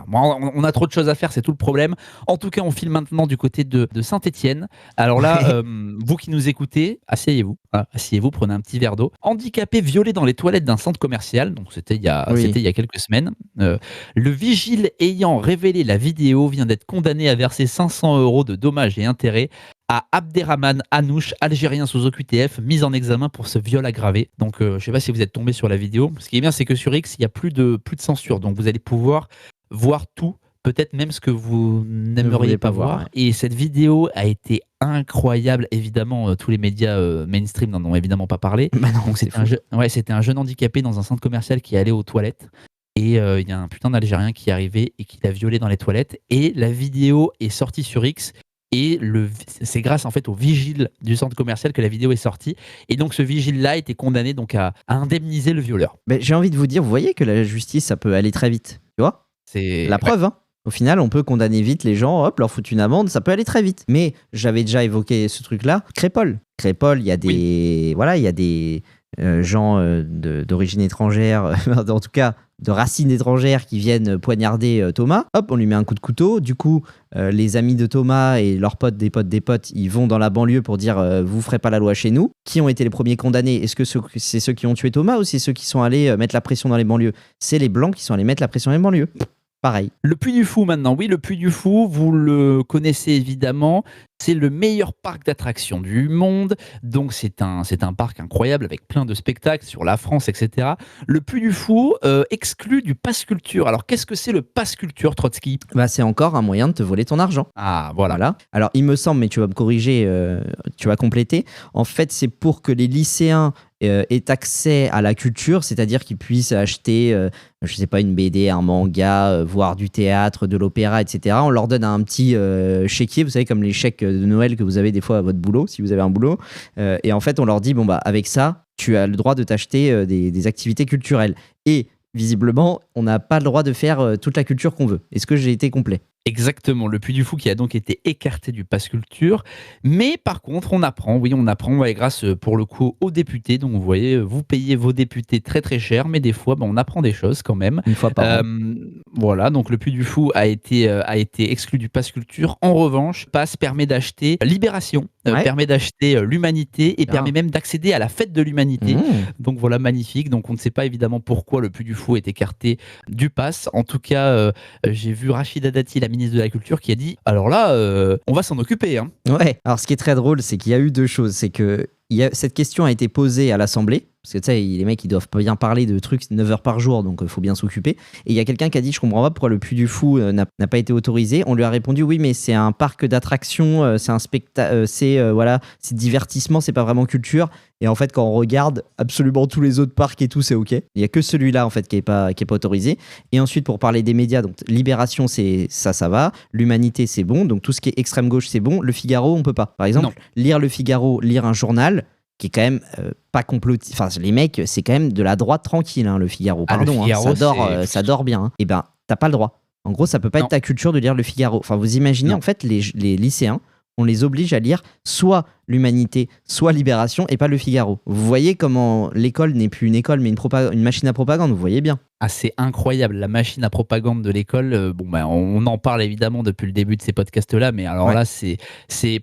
Bon, on a trop de choses à faire, c'est tout le problème. En tout cas, on file maintenant du côté de Saint-Étienne. Alors là, vous qui nous écoutez, asseyez-vous. Voilà, asseyez-vous, prenez un petit verre d'eau. Handicapé violé dans les toilettes d'un centre commercial, donc c'était il y a quelques semaines. Le vigile ayant révélé la vidéo vient d'être condamné à verser 500 € de dommages et intérêts à Abderrahmane Anouche, Algérien sous OQTF, mis en examen pour ce viol aggravé. Donc je ne sais pas si vous êtes tombé sur la vidéo. Ce qui est bien, c'est que sur X, il n'y a plus de censure, donc vous allez pouvoir voir tout, peut-être même ce que vous n'aimeriez pas voir. Ouais. Et cette vidéo a été incroyable. Évidemment, tous les médias mainstream n'en ont évidemment pas parlé. Bah non, donc c'était un jeune handicapé dans un centre commercial qui est allé aux toilettes. Et il y a un putain d'Algérien qui est arrivé et qui l'a violé dans les toilettes. Et la vidéo est sortie sur X. Et c'est grâce en fait au vigile du centre commercial que la vidéo est sortie. Et donc ce vigile-là a été condamné donc à indemniser le violeur. Mais j'ai envie de vous dire, vous voyez que la justice, ça peut aller très vite. Tu vois ? C'est la preuve, hein. Au final, on peut condamner vite les gens, hop, leur foutre une amende, ça peut aller très vite. Mais j'avais déjà évoqué ce truc-là. Crépol, il y a des, il y a des gens d'origine étrangère, en tout cas de racines étrangères qui viennent poignarder Thomas. Hop, on lui met un coup de couteau. Du coup, les amis de Thomas et leurs potes, des potes, ils vont dans la banlieue pour dire vous ferez pas la loi chez nous. Qui ont été les premiers condamnés ? Est-ce que c'est ceux qui ont tué Thomas ou c'est ceux qui sont allés mettre la pression dans les banlieues ? C'est les Blancs qui sont allés mettre la pression dans les banlieues. Pareil. Le Puy du Fou maintenant, oui, le Puy du Fou, vous le connaissez évidemment, c'est le meilleur parc d'attractions du monde, donc c'est un parc incroyable avec plein de spectacles sur la France, etc. Le Puy du Fou exclu du pass culture. Alors qu'est-ce que c'est le pass culture, Trotsky ? Bah, c'est encore un moyen de te voler ton argent. Ah, voilà. Alors il me semble, mais tu vas me corriger, tu vas compléter, en fait c'est pour que les lycéens aient accès à la culture, c'est-à-dire qu'ils puissent acheter, je sais pas, une BD, un manga, voir du théâtre, de l'opéra, etc. On leur donne un petit chéquier, vous savez, comme les chèques de Noël que vous avez des fois à votre boulot, si vous avez un boulot. Et en fait, on leur dit, bon, bah, avec ça, tu as le droit de t'acheter des activités culturelles. Et visiblement, on n'a pas le droit de faire toute la culture qu'on veut. Est-ce que j'ai été complet ? Exactement, le Puy du Fou qui a donc été écarté du pass culture. Mais par contre, on apprend grâce pour le coup aux députés. Donc vous voyez, vous payez vos députés très très cher, mais des fois, on apprend des choses quand même. Une fois par an. Voilà, donc le Puy du Fou a été exclu du pass culture. En revanche, pass permet d'acheter Libération, permet d'acheter l'Humanité et permet même d'accéder à la fête de l'Humanité. Donc voilà, magnifique. Donc on ne sait pas évidemment pourquoi le Puy du Fou est écarté du pass. En tout cas, j'ai vu Rachida Dati, la ministre de la Culture, qui a dit alors là, on va s'en occuper. Hein. Ouais, alors ce qui est très drôle, c'est qu'il y a eu deux choses. C'est que cette question a été posée à l'Assemblée. Parce que tu sais, les mecs, ils doivent bien parler de trucs 9 heures par jour, donc il faut bien s'occuper. Et il y a quelqu'un qui a dit, je comprends pas pourquoi le Puy du Fou n'a pas été autorisé. On lui a répondu, oui, mais c'est un parc d'attractions, c'est un spectacle, c'est divertissement, c'est pas vraiment culture. Et en fait, quand on regarde absolument tous les autres parcs et tout, c'est ok. Il y a que celui-là en fait qui est pas autorisé. Et ensuite, pour parler des médias, donc Libération, c'est ça va. L'Humanité, c'est bon. Donc tout ce qui est extrême gauche, c'est bon. Le Figaro, on peut pas. Par exemple, lire le Figaro, lire un journal qui est quand même pas complotiste. Enfin, les mecs, c'est quand même de la droite tranquille, hein, le Figaro. Pardon, le Figaro, ça dort bien. Hein. Et ben, t'as pas le droit. En gros, ça peut pas être ta culture de lire le Figaro. Enfin, vous imaginez, en fait, les lycéens, on les oblige à lire soit l'Humanité, soit Libération, et pas le Figaro. Vous voyez comment l'école n'est plus une école, mais une machine à propagande, vous voyez bien. Ah, c'est incroyable, la machine à propagande de l'école. On en parle évidemment depuis le début de ces podcasts-là, mais alors là, c'est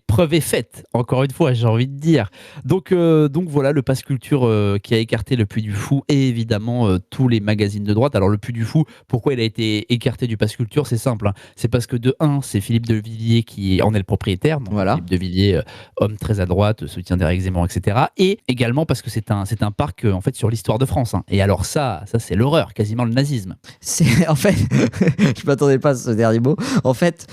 preuve est faite, encore une fois, j'ai envie de dire. Donc voilà, le pass culture qui a écarté le Puy du Fou et évidemment tous les magazines de droite. Alors le Puy du Fou, pourquoi il a été écarté du pass culture ? C'est simple, hein. C'est parce que de 1, c'est Philippe de Villiers qui en est le propriétaire. Donc Philippe de Villiers, homme très à droite, soutien d'Éric Zemmour, etc. Et également parce que c'est un parc en fait sur l'histoire de France. Hein. Et alors ça c'est l'horreur, quasiment le nazisme. C'est en fait, je m'attendais pas à ce dernier mot. En fait,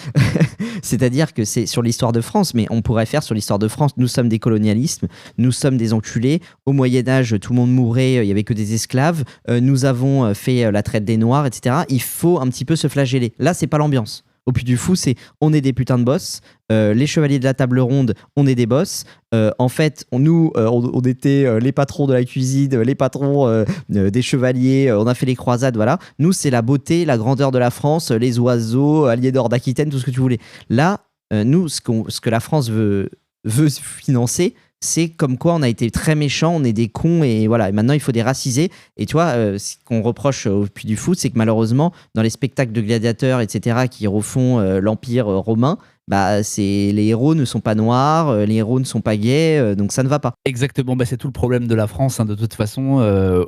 c'est-à-dire que c'est sur l'histoire de France, mais on pourrait faire sur l'histoire de France. Nous sommes des colonialismes, nous sommes des enculés. Au Moyen-Âge, tout le monde mourait, il y avait que des esclaves. Nous avons fait la traite des Noirs, etc. Il faut un petit peu se flageller. Là, c'est pas l'ambiance. Au Puy du Fou, c'est on est des putains de boss. Les chevaliers de la table ronde, on est des boss. En fait, on était les patrons de la cuisine, les patrons des chevaliers. On a fait les croisades, voilà. Nous, c'est la beauté, la grandeur de la France, les oiseaux, Aliénor d'Aquitaine, tout ce que tu voulais. Là, nous, ce que la France veut financer, c'est comme quoi on a été très méchants, on est des cons et voilà. Et maintenant, il faut des racisés. Et tu vois, ce qu'on reproche au Puy du Fou, c'est que malheureusement, dans les spectacles de gladiateurs, etc., qui refont l'Empire romain, les héros ne sont pas noirs, les héros ne sont pas gays, donc ça ne va pas. Exactement, c'est tout le problème de la France. De toute façon,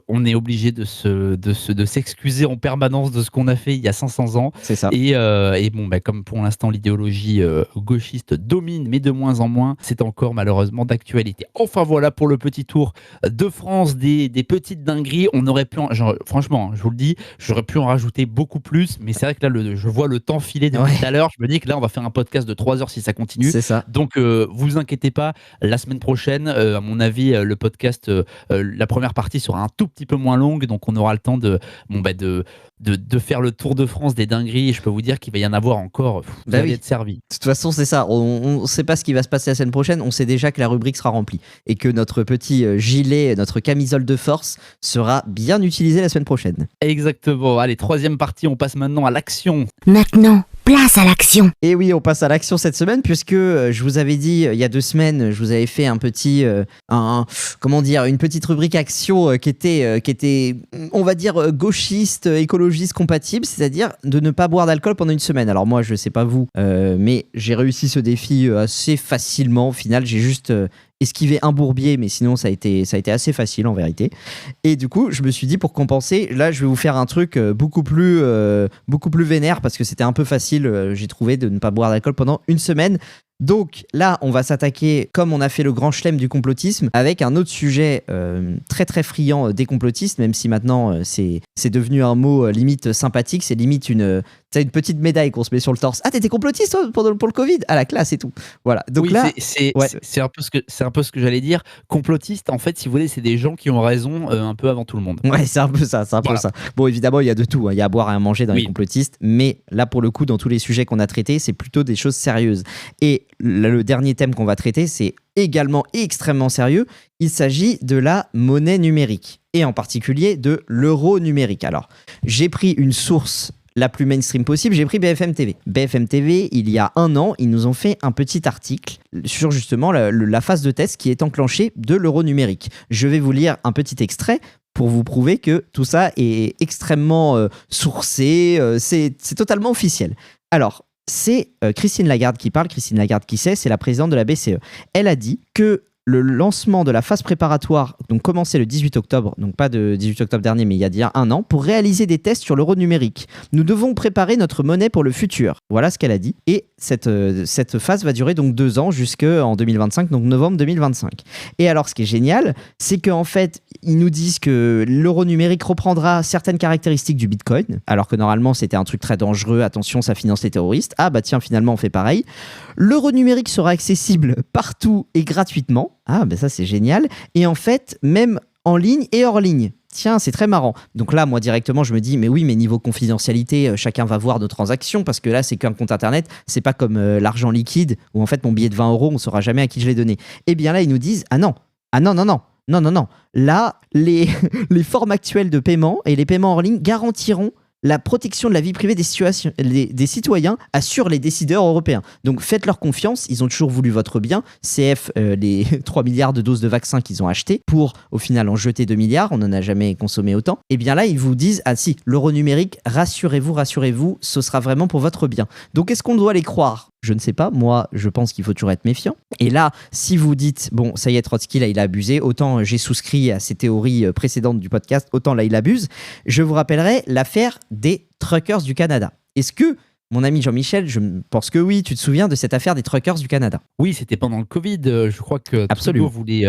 on est obligé de s'excuser en permanence de ce qu'on a fait il y a 500 ans. C'est ça. Et comme pour l'instant l'idéologie gauchiste domine, mais de moins en moins, c'est encore malheureusement d'actualité. Enfin voilà pour le petit tour de France des petites dingueries. On aurait pu, franchement, je vous le dis, j'aurais pu en rajouter beaucoup plus, mais c'est vrai que là, je vois le temps filer depuis tout à l'heure. Je me dis que là, on va faire un podcast de 3 heures si ça continue. C'est ça. Donc, vous inquiétez pas, la semaine prochaine, à mon avis, le podcast, la première partie sera un tout petit peu moins longue, donc on aura le temps de faire le tour de France des dingueries. Et je peux vous dire qu'il va y en avoir encore. Vous allez être servi. De toute façon, c'est ça. On sait pas ce qui va se passer la semaine prochaine. On sait déjà que la rubrique sera remplie et que notre petit gilet, notre camisole de force sera bien utilisée la semaine prochaine. Exactement. Allez, troisième partie, on passe maintenant à l'action. Maintenant, place à l'action. Et oui, on passe à l'action cette semaine puisque je vous avais dit il y a 2 semaines, je vous avais fait un petit, une petite rubrique action qui était, on va dire, gauchiste, écologiste, compatible, c'est-à-dire de ne pas boire d'alcool pendant une semaine. Alors moi, je sais pas vous, mais j'ai réussi ce défi assez facilement. Au final, j'ai juste esquivé un bourbier, mais sinon ça a été assez facile en vérité. Et du coup, je me suis dit pour compenser, là je vais vous faire un truc beaucoup plus vénère parce que c'était un peu facile, j'ai trouvé, de ne pas boire d'alcool pendant une semaine. Donc là, on va s'attaquer, comme on a fait le grand chelem du complotisme, avec un autre sujet très très friand des complotistes, même si maintenant c'est devenu un mot limite sympathique, c'est limite une petite médaille qu'on se met sur le torse. Ah, t'étais complotiste toi, pour le Covid? À la classe et tout. Voilà. Donc oui, là, c'est un peu ce que j'allais dire. Complotiste, en fait, si vous voulez, c'est des gens qui ont raison un peu avant tout le monde. Ouais, c'est un peu ça. Bon, évidemment, il y a de tout. Il y a à boire et à manger dans les complotistes, mais là, pour le coup, dans tous les sujets qu'on a traités, c'est plutôt des choses sérieuses. Et le dernier thème qu'on va traiter, c'est également extrêmement sérieux. Il s'agit de la monnaie numérique et en particulier de l'euro numérique. Alors, j'ai pris une source la plus mainstream possible, j'ai pris BFM TV. BFM TV, il y a 1 an, ils nous ont fait un petit article sur justement la phase de test qui est enclenchée de l'euro numérique. Je vais vous lire un petit extrait pour vous prouver que tout ça est extrêmement sourcé, c'est totalement officiel. Alors, c'est Christine Lagarde qui parle. Christine Lagarde, qui c'est la présidente de la BCE. Elle a dit que le lancement de la phase préparatoire, donc commencé le 18 octobre, donc pas de 18 octobre dernier, mais il y a 1 an, pour réaliser des tests sur l'euro numérique. Nous devons préparer notre monnaie pour le futur. Voilà ce qu'elle a dit. Et cette phase va durer donc 2 ans jusqu'en 2025, donc novembre 2025. Et alors, ce qui est génial, c'est qu'en fait, ils nous disent que l'euro numérique reprendra certaines caractéristiques du Bitcoin, alors que normalement, c'était un truc très dangereux. Attention, ça finance les terroristes. Ah bah tiens, finalement, on fait pareil. L'euro numérique sera accessible partout et gratuitement. Ah, ben ça c'est génial. Et en fait, même en ligne et hors ligne. Tiens, c'est très marrant. Donc là, moi directement, je me dis, mais oui, mais niveau confidentialité, chacun va voir nos transactions parce que là, c'est qu'un compte internet. C'est pas comme l'argent liquide où en fait, mon billet de 20 €, on saura jamais à qui je l'ai donné. Eh bien là, ils nous disent, non. Là, les formes actuelles de paiement et les paiements hors ligne garantiront la protection de la vie privée des citoyens, assure les décideurs européens. Donc faites-leur confiance, ils ont toujours voulu votre bien. CF, les 3 milliards de doses de vaccins qu'ils ont achetés pour au final en jeter 2 milliards, on n'en a jamais consommé autant. Et bien là, ils vous disent, ah si, l'euro numérique, rassurez-vous, ce sera vraiment pour votre bien. Donc est-ce qu'on doit les croire ? Je ne sais pas, moi je pense qu'il faut toujours être méfiant. Et là, si vous dites, bon ça y est, Trotsky là il a abusé, autant j'ai souscrit à ces théories précédentes du podcast, autant là il abuse, je vous rappellerai l'affaire des truckers du Canada. Est-ce que, mon ami Jean-Michel, je pense que oui, tu te souviens de cette affaire des truckers du Canada? Oui, c'était pendant le Covid. Je crois que Trudeau voulait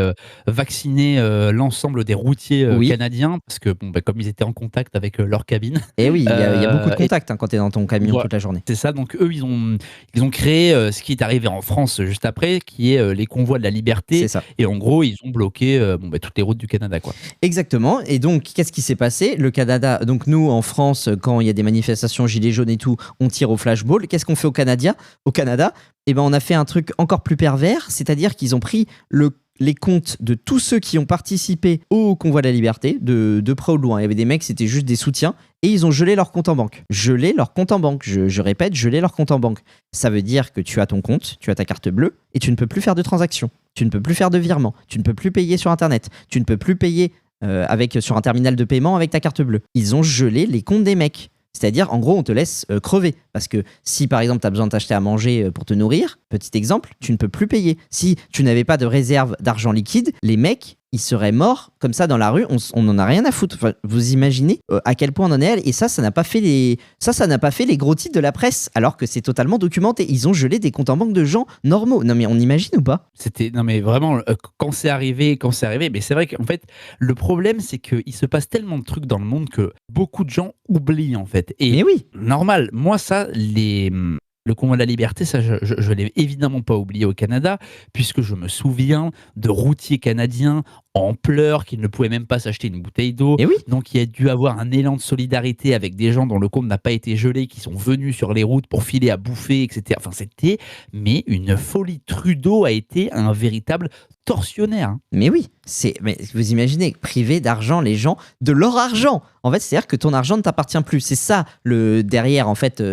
vacciner l'ensemble des routiers canadiens parce que comme ils étaient en contact avec leur cabine. Et oui, il y a beaucoup de contacts quand tu es dans ton camion toute la journée. C'est ça, donc eux, ils ont créé ce qui est arrivé en France juste après, qui est les convois de la liberté. C'est ça. Et en gros, ils ont bloqué toutes les routes du Canada, quoi. Exactement. Et donc, qu'est-ce qui s'est passé? Le Canada, donc nous, en France, quand il y a des manifestations gilets jaunes et tout, on tire au flashball. Qu'est-ce qu'on fait au Canada? Eh ben, on a fait un truc encore plus pervers, c'est-à-dire qu'ils ont pris les comptes de tous ceux qui ont participé au convoi de la liberté, de près ou de loin. Il y avait des mecs, c'était juste des soutiens, et ils ont gelé leur compte en banque. Je répète, geler leur compte en banque. Ça veut dire que tu as ton compte, tu as ta carte bleue, et tu ne peux plus faire de transactions. Tu ne peux plus faire de virements. Tu ne peux plus payer sur Internet. Tu ne peux plus payer sur un terminal de paiement avec ta carte bleue. Ils ont gelé les comptes des mecs. C'est-à-dire, en gros, on te laisse crever. Parce que si, par exemple, tu as besoin de t'acheter à manger pour te nourrir, petit exemple, tu ne peux plus payer. Si tu n'avais pas de réserve d'argent liquide, les mecs, ils seraient morts comme ça dans la rue, on n'en a rien à foutre. Enfin, vous imaginez à quel point on en est, et ça n'a pas fait les gros titres de la presse, alors que c'est totalement documenté. Ils ont gelé des comptes en banque de gens normaux. Non mais on imagine ou pas ? Non mais vraiment, quand c'est arrivé, mais c'est vrai qu'en fait, le problème c'est qu'il se passe tellement de trucs dans le monde que beaucoup de gens oublient en fait. Et mais oui, normal, moi ça, le convoi de la liberté, ça, je l'ai évidemment pas oublié au Canada, puisque je me souviens de routiers canadiens en pleurs, qui ne pouvaient même pas s'acheter une bouteille d'eau. Et oui. Donc il y a dû avoir un élan de solidarité avec des gens dont le compte n'a pas été gelé, qui sont venus sur les routes pour filer à bouffer, etc. Enfin, c'était une folie. Trudeau a été un véritable tortionnaire. Mais oui, mais vous imaginez, priver d'argent les gens de leur argent. En fait, c'est-à-dire que ton argent ne t'appartient plus. C'est ça derrière, en fait,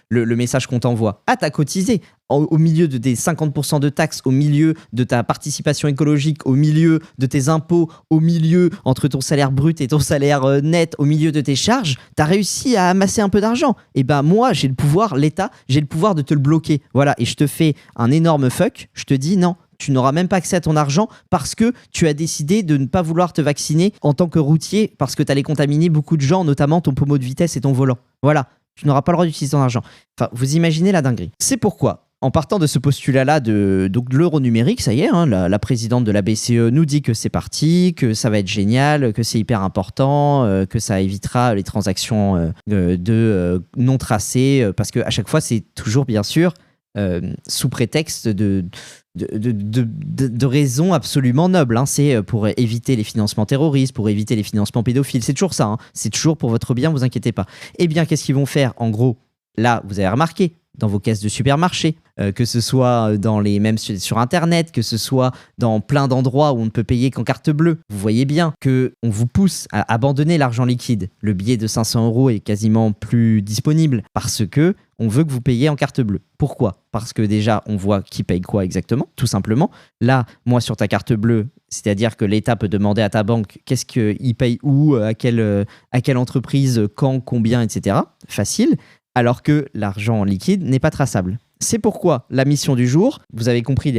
le message qu'on t'envoie. Ah, t'as cotisé. Au milieu de tes 50% de taxes, au milieu de ta participation écologique, au milieu de tes impôts, au milieu entre ton salaire brut et ton salaire net, au milieu de tes charges, t'as réussi à amasser un peu d'argent. Et ben moi, j'ai le pouvoir, l'État, j'ai le pouvoir de te le bloquer. Voilà, et je te fais un énorme fuck, je te dis non. Tu n'auras même pas accès à ton argent parce que tu as décidé de ne pas vouloir te vacciner en tant que routier parce que tu allais contaminer beaucoup de gens, notamment ton pommeau de vitesse et ton volant. Voilà, tu n'auras pas le droit d'utiliser ton argent. Enfin, vous imaginez la dinguerie. C'est pourquoi, en partant de ce postulat-là de l'euro numérique, ça y est, hein, la présidente de la BCE nous dit que c'est parti, que ça va être génial, que c'est hyper important, que ça évitera les transactions non tracées, parce qu'à chaque fois, c'est toujours, bien sûr, sous prétexte de raisons absolument nobles. Hein. C'est pour éviter les financements terroristes, pour éviter les financements pédophiles. C'est toujours ça. Hein. C'est toujours pour votre bien, vous inquiétez pas. Eh bien, qu'est-ce qu'ils vont faire ? En gros, là, vous avez remarqué, dans vos caisses de supermarché, que ce soit même sur Internet, que ce soit dans plein d'endroits où on ne peut payer qu'en carte bleue. Vous voyez bien qu'on vous pousse à abandonner l'argent liquide. Le billet de 500 € est quasiment plus disponible parce que on veut que vous payiez en carte bleue. Pourquoi ? Parce que déjà, on voit qui paye quoi exactement, tout simplement. Là, moi, sur ta carte bleue, c'est-à-dire que l'État peut demander à ta banque qu'est-ce qu'il paye où, à quelle entreprise, quand, combien, etc. Facile. Alors que l'argent liquide n'est pas traçable. C'est pourquoi la mission du jour, vous avez compris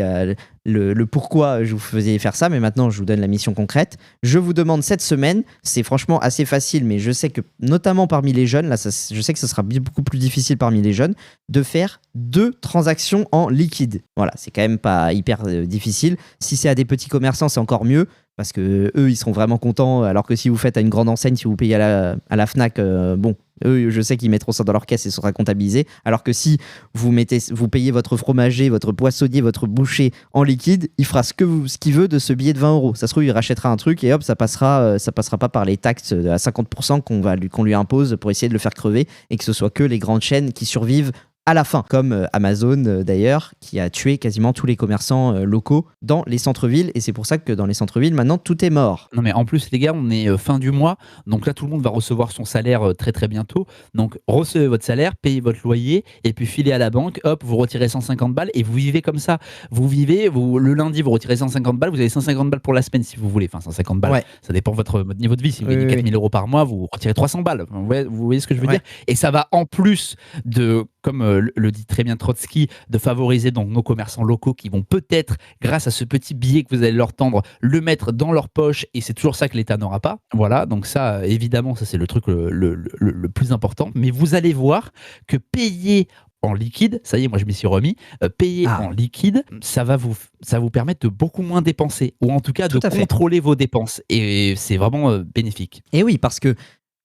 le pourquoi je vous faisais faire ça, mais maintenant je vous donne la mission concrète. Je vous demande cette semaine, c'est franchement assez facile, mais je sais que notamment parmi les jeunes, là, je sais que ce sera beaucoup plus difficile parmi les jeunes, de faire 2 transactions en liquide. Voilà, c'est quand même pas hyper difficile. Si c'est à des petits commerçants, c'est encore mieux. Parce que eux, ils seront vraiment contents, alors que si vous faites à une grande enseigne, si vous payez à la Fnac, eux, je sais qu'ils mettront ça dans leur caisse et ce sera comptabilisé. Alors que si vous payez votre fromager, votre poissonnier, votre boucher en liquide, il fera ce qu'il veut de ce billet de 20 €. Ça se trouve, il rachètera un truc et hop, ça passera pas par les taxes à 50% qu'on lui impose pour essayer de le faire crever et que ce soit que les grandes chaînes qui survivent à la fin, comme Amazon d'ailleurs, qui a tué quasiment tous les commerçants locaux dans les centres-villes. Et c'est pour ça que dans les centres-villes, maintenant, tout est mort. Non mais en plus, les gars, on est fin du mois, donc là, tout le monde va recevoir son salaire très très bientôt. Donc, recevez votre salaire, payez votre loyer, et puis filez à la banque, hop, vous retirez 150 balles, et vous vivez comme ça. Le lundi, vous retirez 150 balles, vous avez 150 balles pour la semaine si vous voulez. Enfin, 150 balles, ouais. Ça dépend de votre niveau de vie. Si vous gagnez 4 000 € par mois, vous retirez 300 balles. Vous voyez ce que je veux dire ? Et ça va en plus de, comme le dit très bien Trotsky, de favoriser donc nos commerçants locaux qui vont peut-être, grâce à ce petit billet que vous allez leur tendre, le mettre dans leur poche, et c'est toujours ça que l'État n'aura pas. Voilà, donc ça, évidemment, ça c'est le truc le plus important. Mais vous allez voir que payer en liquide, ça y est, moi je m'y suis remis, payer en liquide, ça va vous permettre de beaucoup moins dépenser, ou en tout cas de contrôler vos dépenses. Et c'est vraiment bénéfique. Et oui, parce que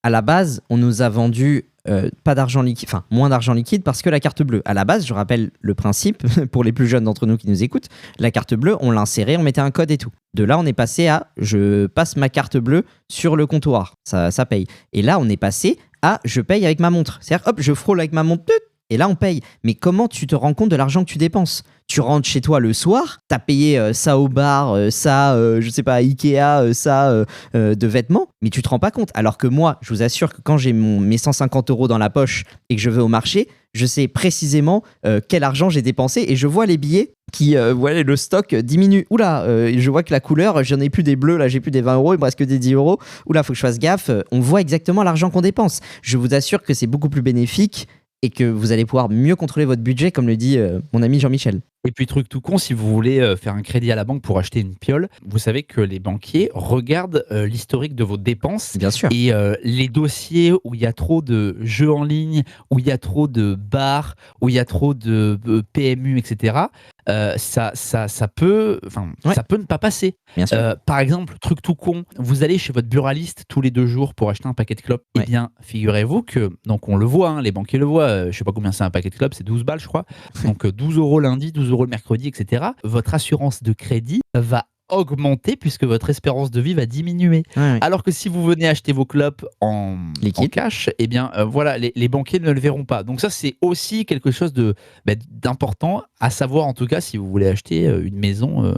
à la base, on nous a vendu pas d'argent liquide, enfin moins d'argent liquide parce que la carte bleue. À la base, je rappelle le principe pour les plus jeunes d'entre nous qui nous écoutent, la carte bleue, on l'insérait, on mettait un code et tout. De là, on est passé à je passe ma carte bleue sur le comptoir, ça paye. Et là, on est passé à je paye avec ma montre. C'est-à-dire, hop, je frôle avec ma montre, Et là, on paye. Mais comment tu te rends compte de l'argent que tu dépenses ? Tu rentres chez toi le soir, t'as payé ça au bar, je sais pas, à Ikea, de vêtements, mais tu te rends pas compte. Alors que moi, je vous assure que quand j'ai mes 150 € dans la poche et que je vais au marché, je sais précisément quel argent j'ai dépensé et je vois les billets qui, le stock diminue. Oula, je vois que la couleur, j'en ai plus des bleus, là j'ai plus des 20 €, il me reste que des 10 €. Oula, faut que je fasse gaffe. On voit exactement l'argent qu'on dépense. Je vous assure que c'est beaucoup plus bénéfique et que vous allez pouvoir mieux contrôler votre budget, comme le dit mon ami Jean-Michel. Et puis truc tout con, si vous voulez faire un crédit à la banque pour acheter une piole, vous savez que les banquiers regardent l'historique de vos dépenses. Bien sûr. Et les dossiers où il y a trop de jeux en ligne, où il y a trop de bars, où il y a trop de PMU, etc. Ça peut ne pas passer. Bien sûr. Par exemple, truc tout con, vous allez chez votre buraliste tous les 2 jours pour acheter un paquet de clopes. Ouais. Eh bien, figurez-vous que, donc on le voit, hein, les banquiers le voient, je sais pas combien c'est un paquet de clopes, c'est 12 balles je crois. Donc 12 € lundi, 12 € le mercredi, etc. Votre assurance de crédit va augmenter puisque votre espérance de vie va diminuer. Ouais. Alors que si vous venez acheter vos clopes en cash, eh bien voilà, les banquiers ne le verront pas. Donc ça, c'est aussi quelque chose d'important à savoir, en tout cas, si vous voulez acheter une maison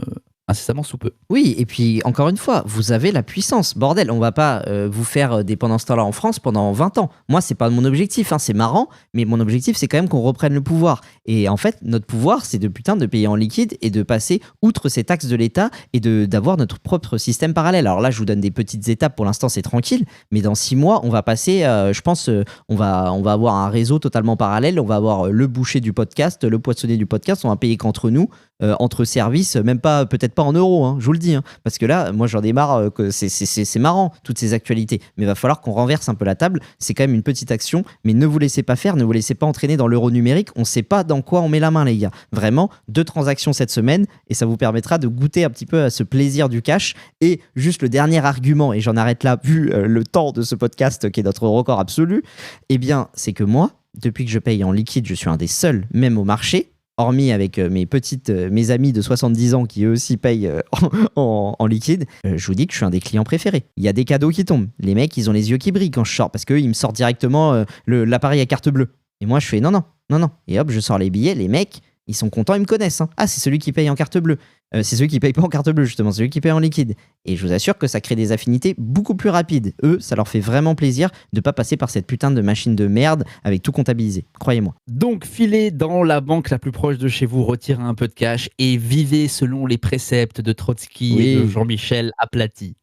incessamment sous peu. Oui, et puis encore une fois, vous avez la puissance. Bordel, on va pas vous faire des pendant ce temps-là en France pendant 20 ans. Moi, c'est pas mon objectif, hein, c'est marrant, mais mon objectif, c'est quand même qu'on reprenne le pouvoir. Et en fait, notre pouvoir, c'est de payer en liquide et de passer outre ces taxes de l'État et d'avoir notre propre système parallèle. Alors là, je vous donne des petites étapes, pour l'instant, c'est tranquille, mais dans 6 mois, on va passer, je pense, on va avoir un réseau totalement parallèle, on va avoir le boucher du podcast, le poissonnier du podcast, on va payer qu'entre nous, entre services, même pas, peut-être pas en euros, hein, je vous le dis, hein, parce que là, moi j'en ai marre, que c'est marrant toutes ces actualités, mais il va falloir qu'on renverse un peu la table. C'est quand même une petite action, mais ne vous laissez pas faire, ne vous laissez pas entraîner dans l'euro numérique. On sait pas dans quoi on met la main, les gars. Vraiment, 2 transactions cette semaine et ça vous permettra de goûter un petit peu à ce plaisir du cash. Et juste le dernier argument, et j'en arrête là vu le temps de ce podcast qui est notre record absolu, eh bien c'est que moi, depuis que je paye en liquide, je suis un des seuls, même au marché, hormis avec mes amis de 70 ans qui eux aussi payent en liquide, je vous dis que je suis un des clients préférés. Il y a des cadeaux qui tombent. Les mecs, ils ont les yeux qui brillent quand je sors parce qu'eux, ils me sortent directement l'appareil à carte bleue. Et moi, je fais non. Et hop, je sors les billets. Les mecs, ils sont contents, ils me connaissent. Hein. Ah, c'est celui qui paye en carte bleue. C'est celui qui paye pas en carte bleue, justement. C'est celui qui paye en liquide. Et je vous assure que ça crée des affinités beaucoup plus rapides. Eux, ça leur fait vraiment plaisir de pas passer par cette putain de machine de merde avec tout comptabilisé. Croyez-moi. Donc, filez dans la banque la plus proche de chez vous, retirez un peu de cash et vivez selon les préceptes de Trotsky et de Jean-Michel Aplati.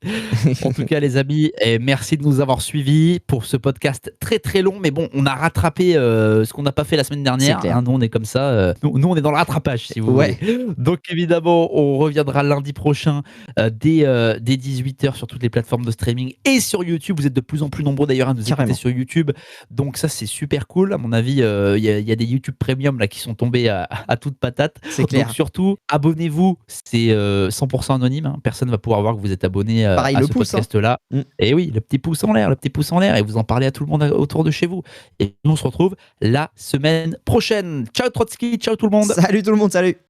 En tout cas, les amis, merci de nous avoir suivis pour ce podcast très très long. Mais bon, on a rattrapé ce qu'on n'a pas fait la semaine dernière. Hein, nous, on est comme ça. Nous, on est dans le rattrapage, si vous voulez. Donc, évidemment, on reviendra lundi prochain dès 18h sur toutes les plateformes de streaming et sur YouTube. Vous êtes de plus en plus nombreux d'ailleurs à nous écouter sur YouTube. Donc ça, c'est super cool. À mon avis, il y a des YouTube Premium là, qui sont tombés à toute patate. C'est clair. Donc surtout, abonnez-vous. C'est 100% anonyme. Hein. Personne ne va pouvoir voir que vous êtes abonné à ce podcast-là. Hein. Et oui, le petit pouce en l'air, et vous en parlez à tout le monde autour de chez vous. Et nous, on se retrouve la semaine prochaine. Ciao Trotsky, ciao tout le monde. Salut tout le monde, salut.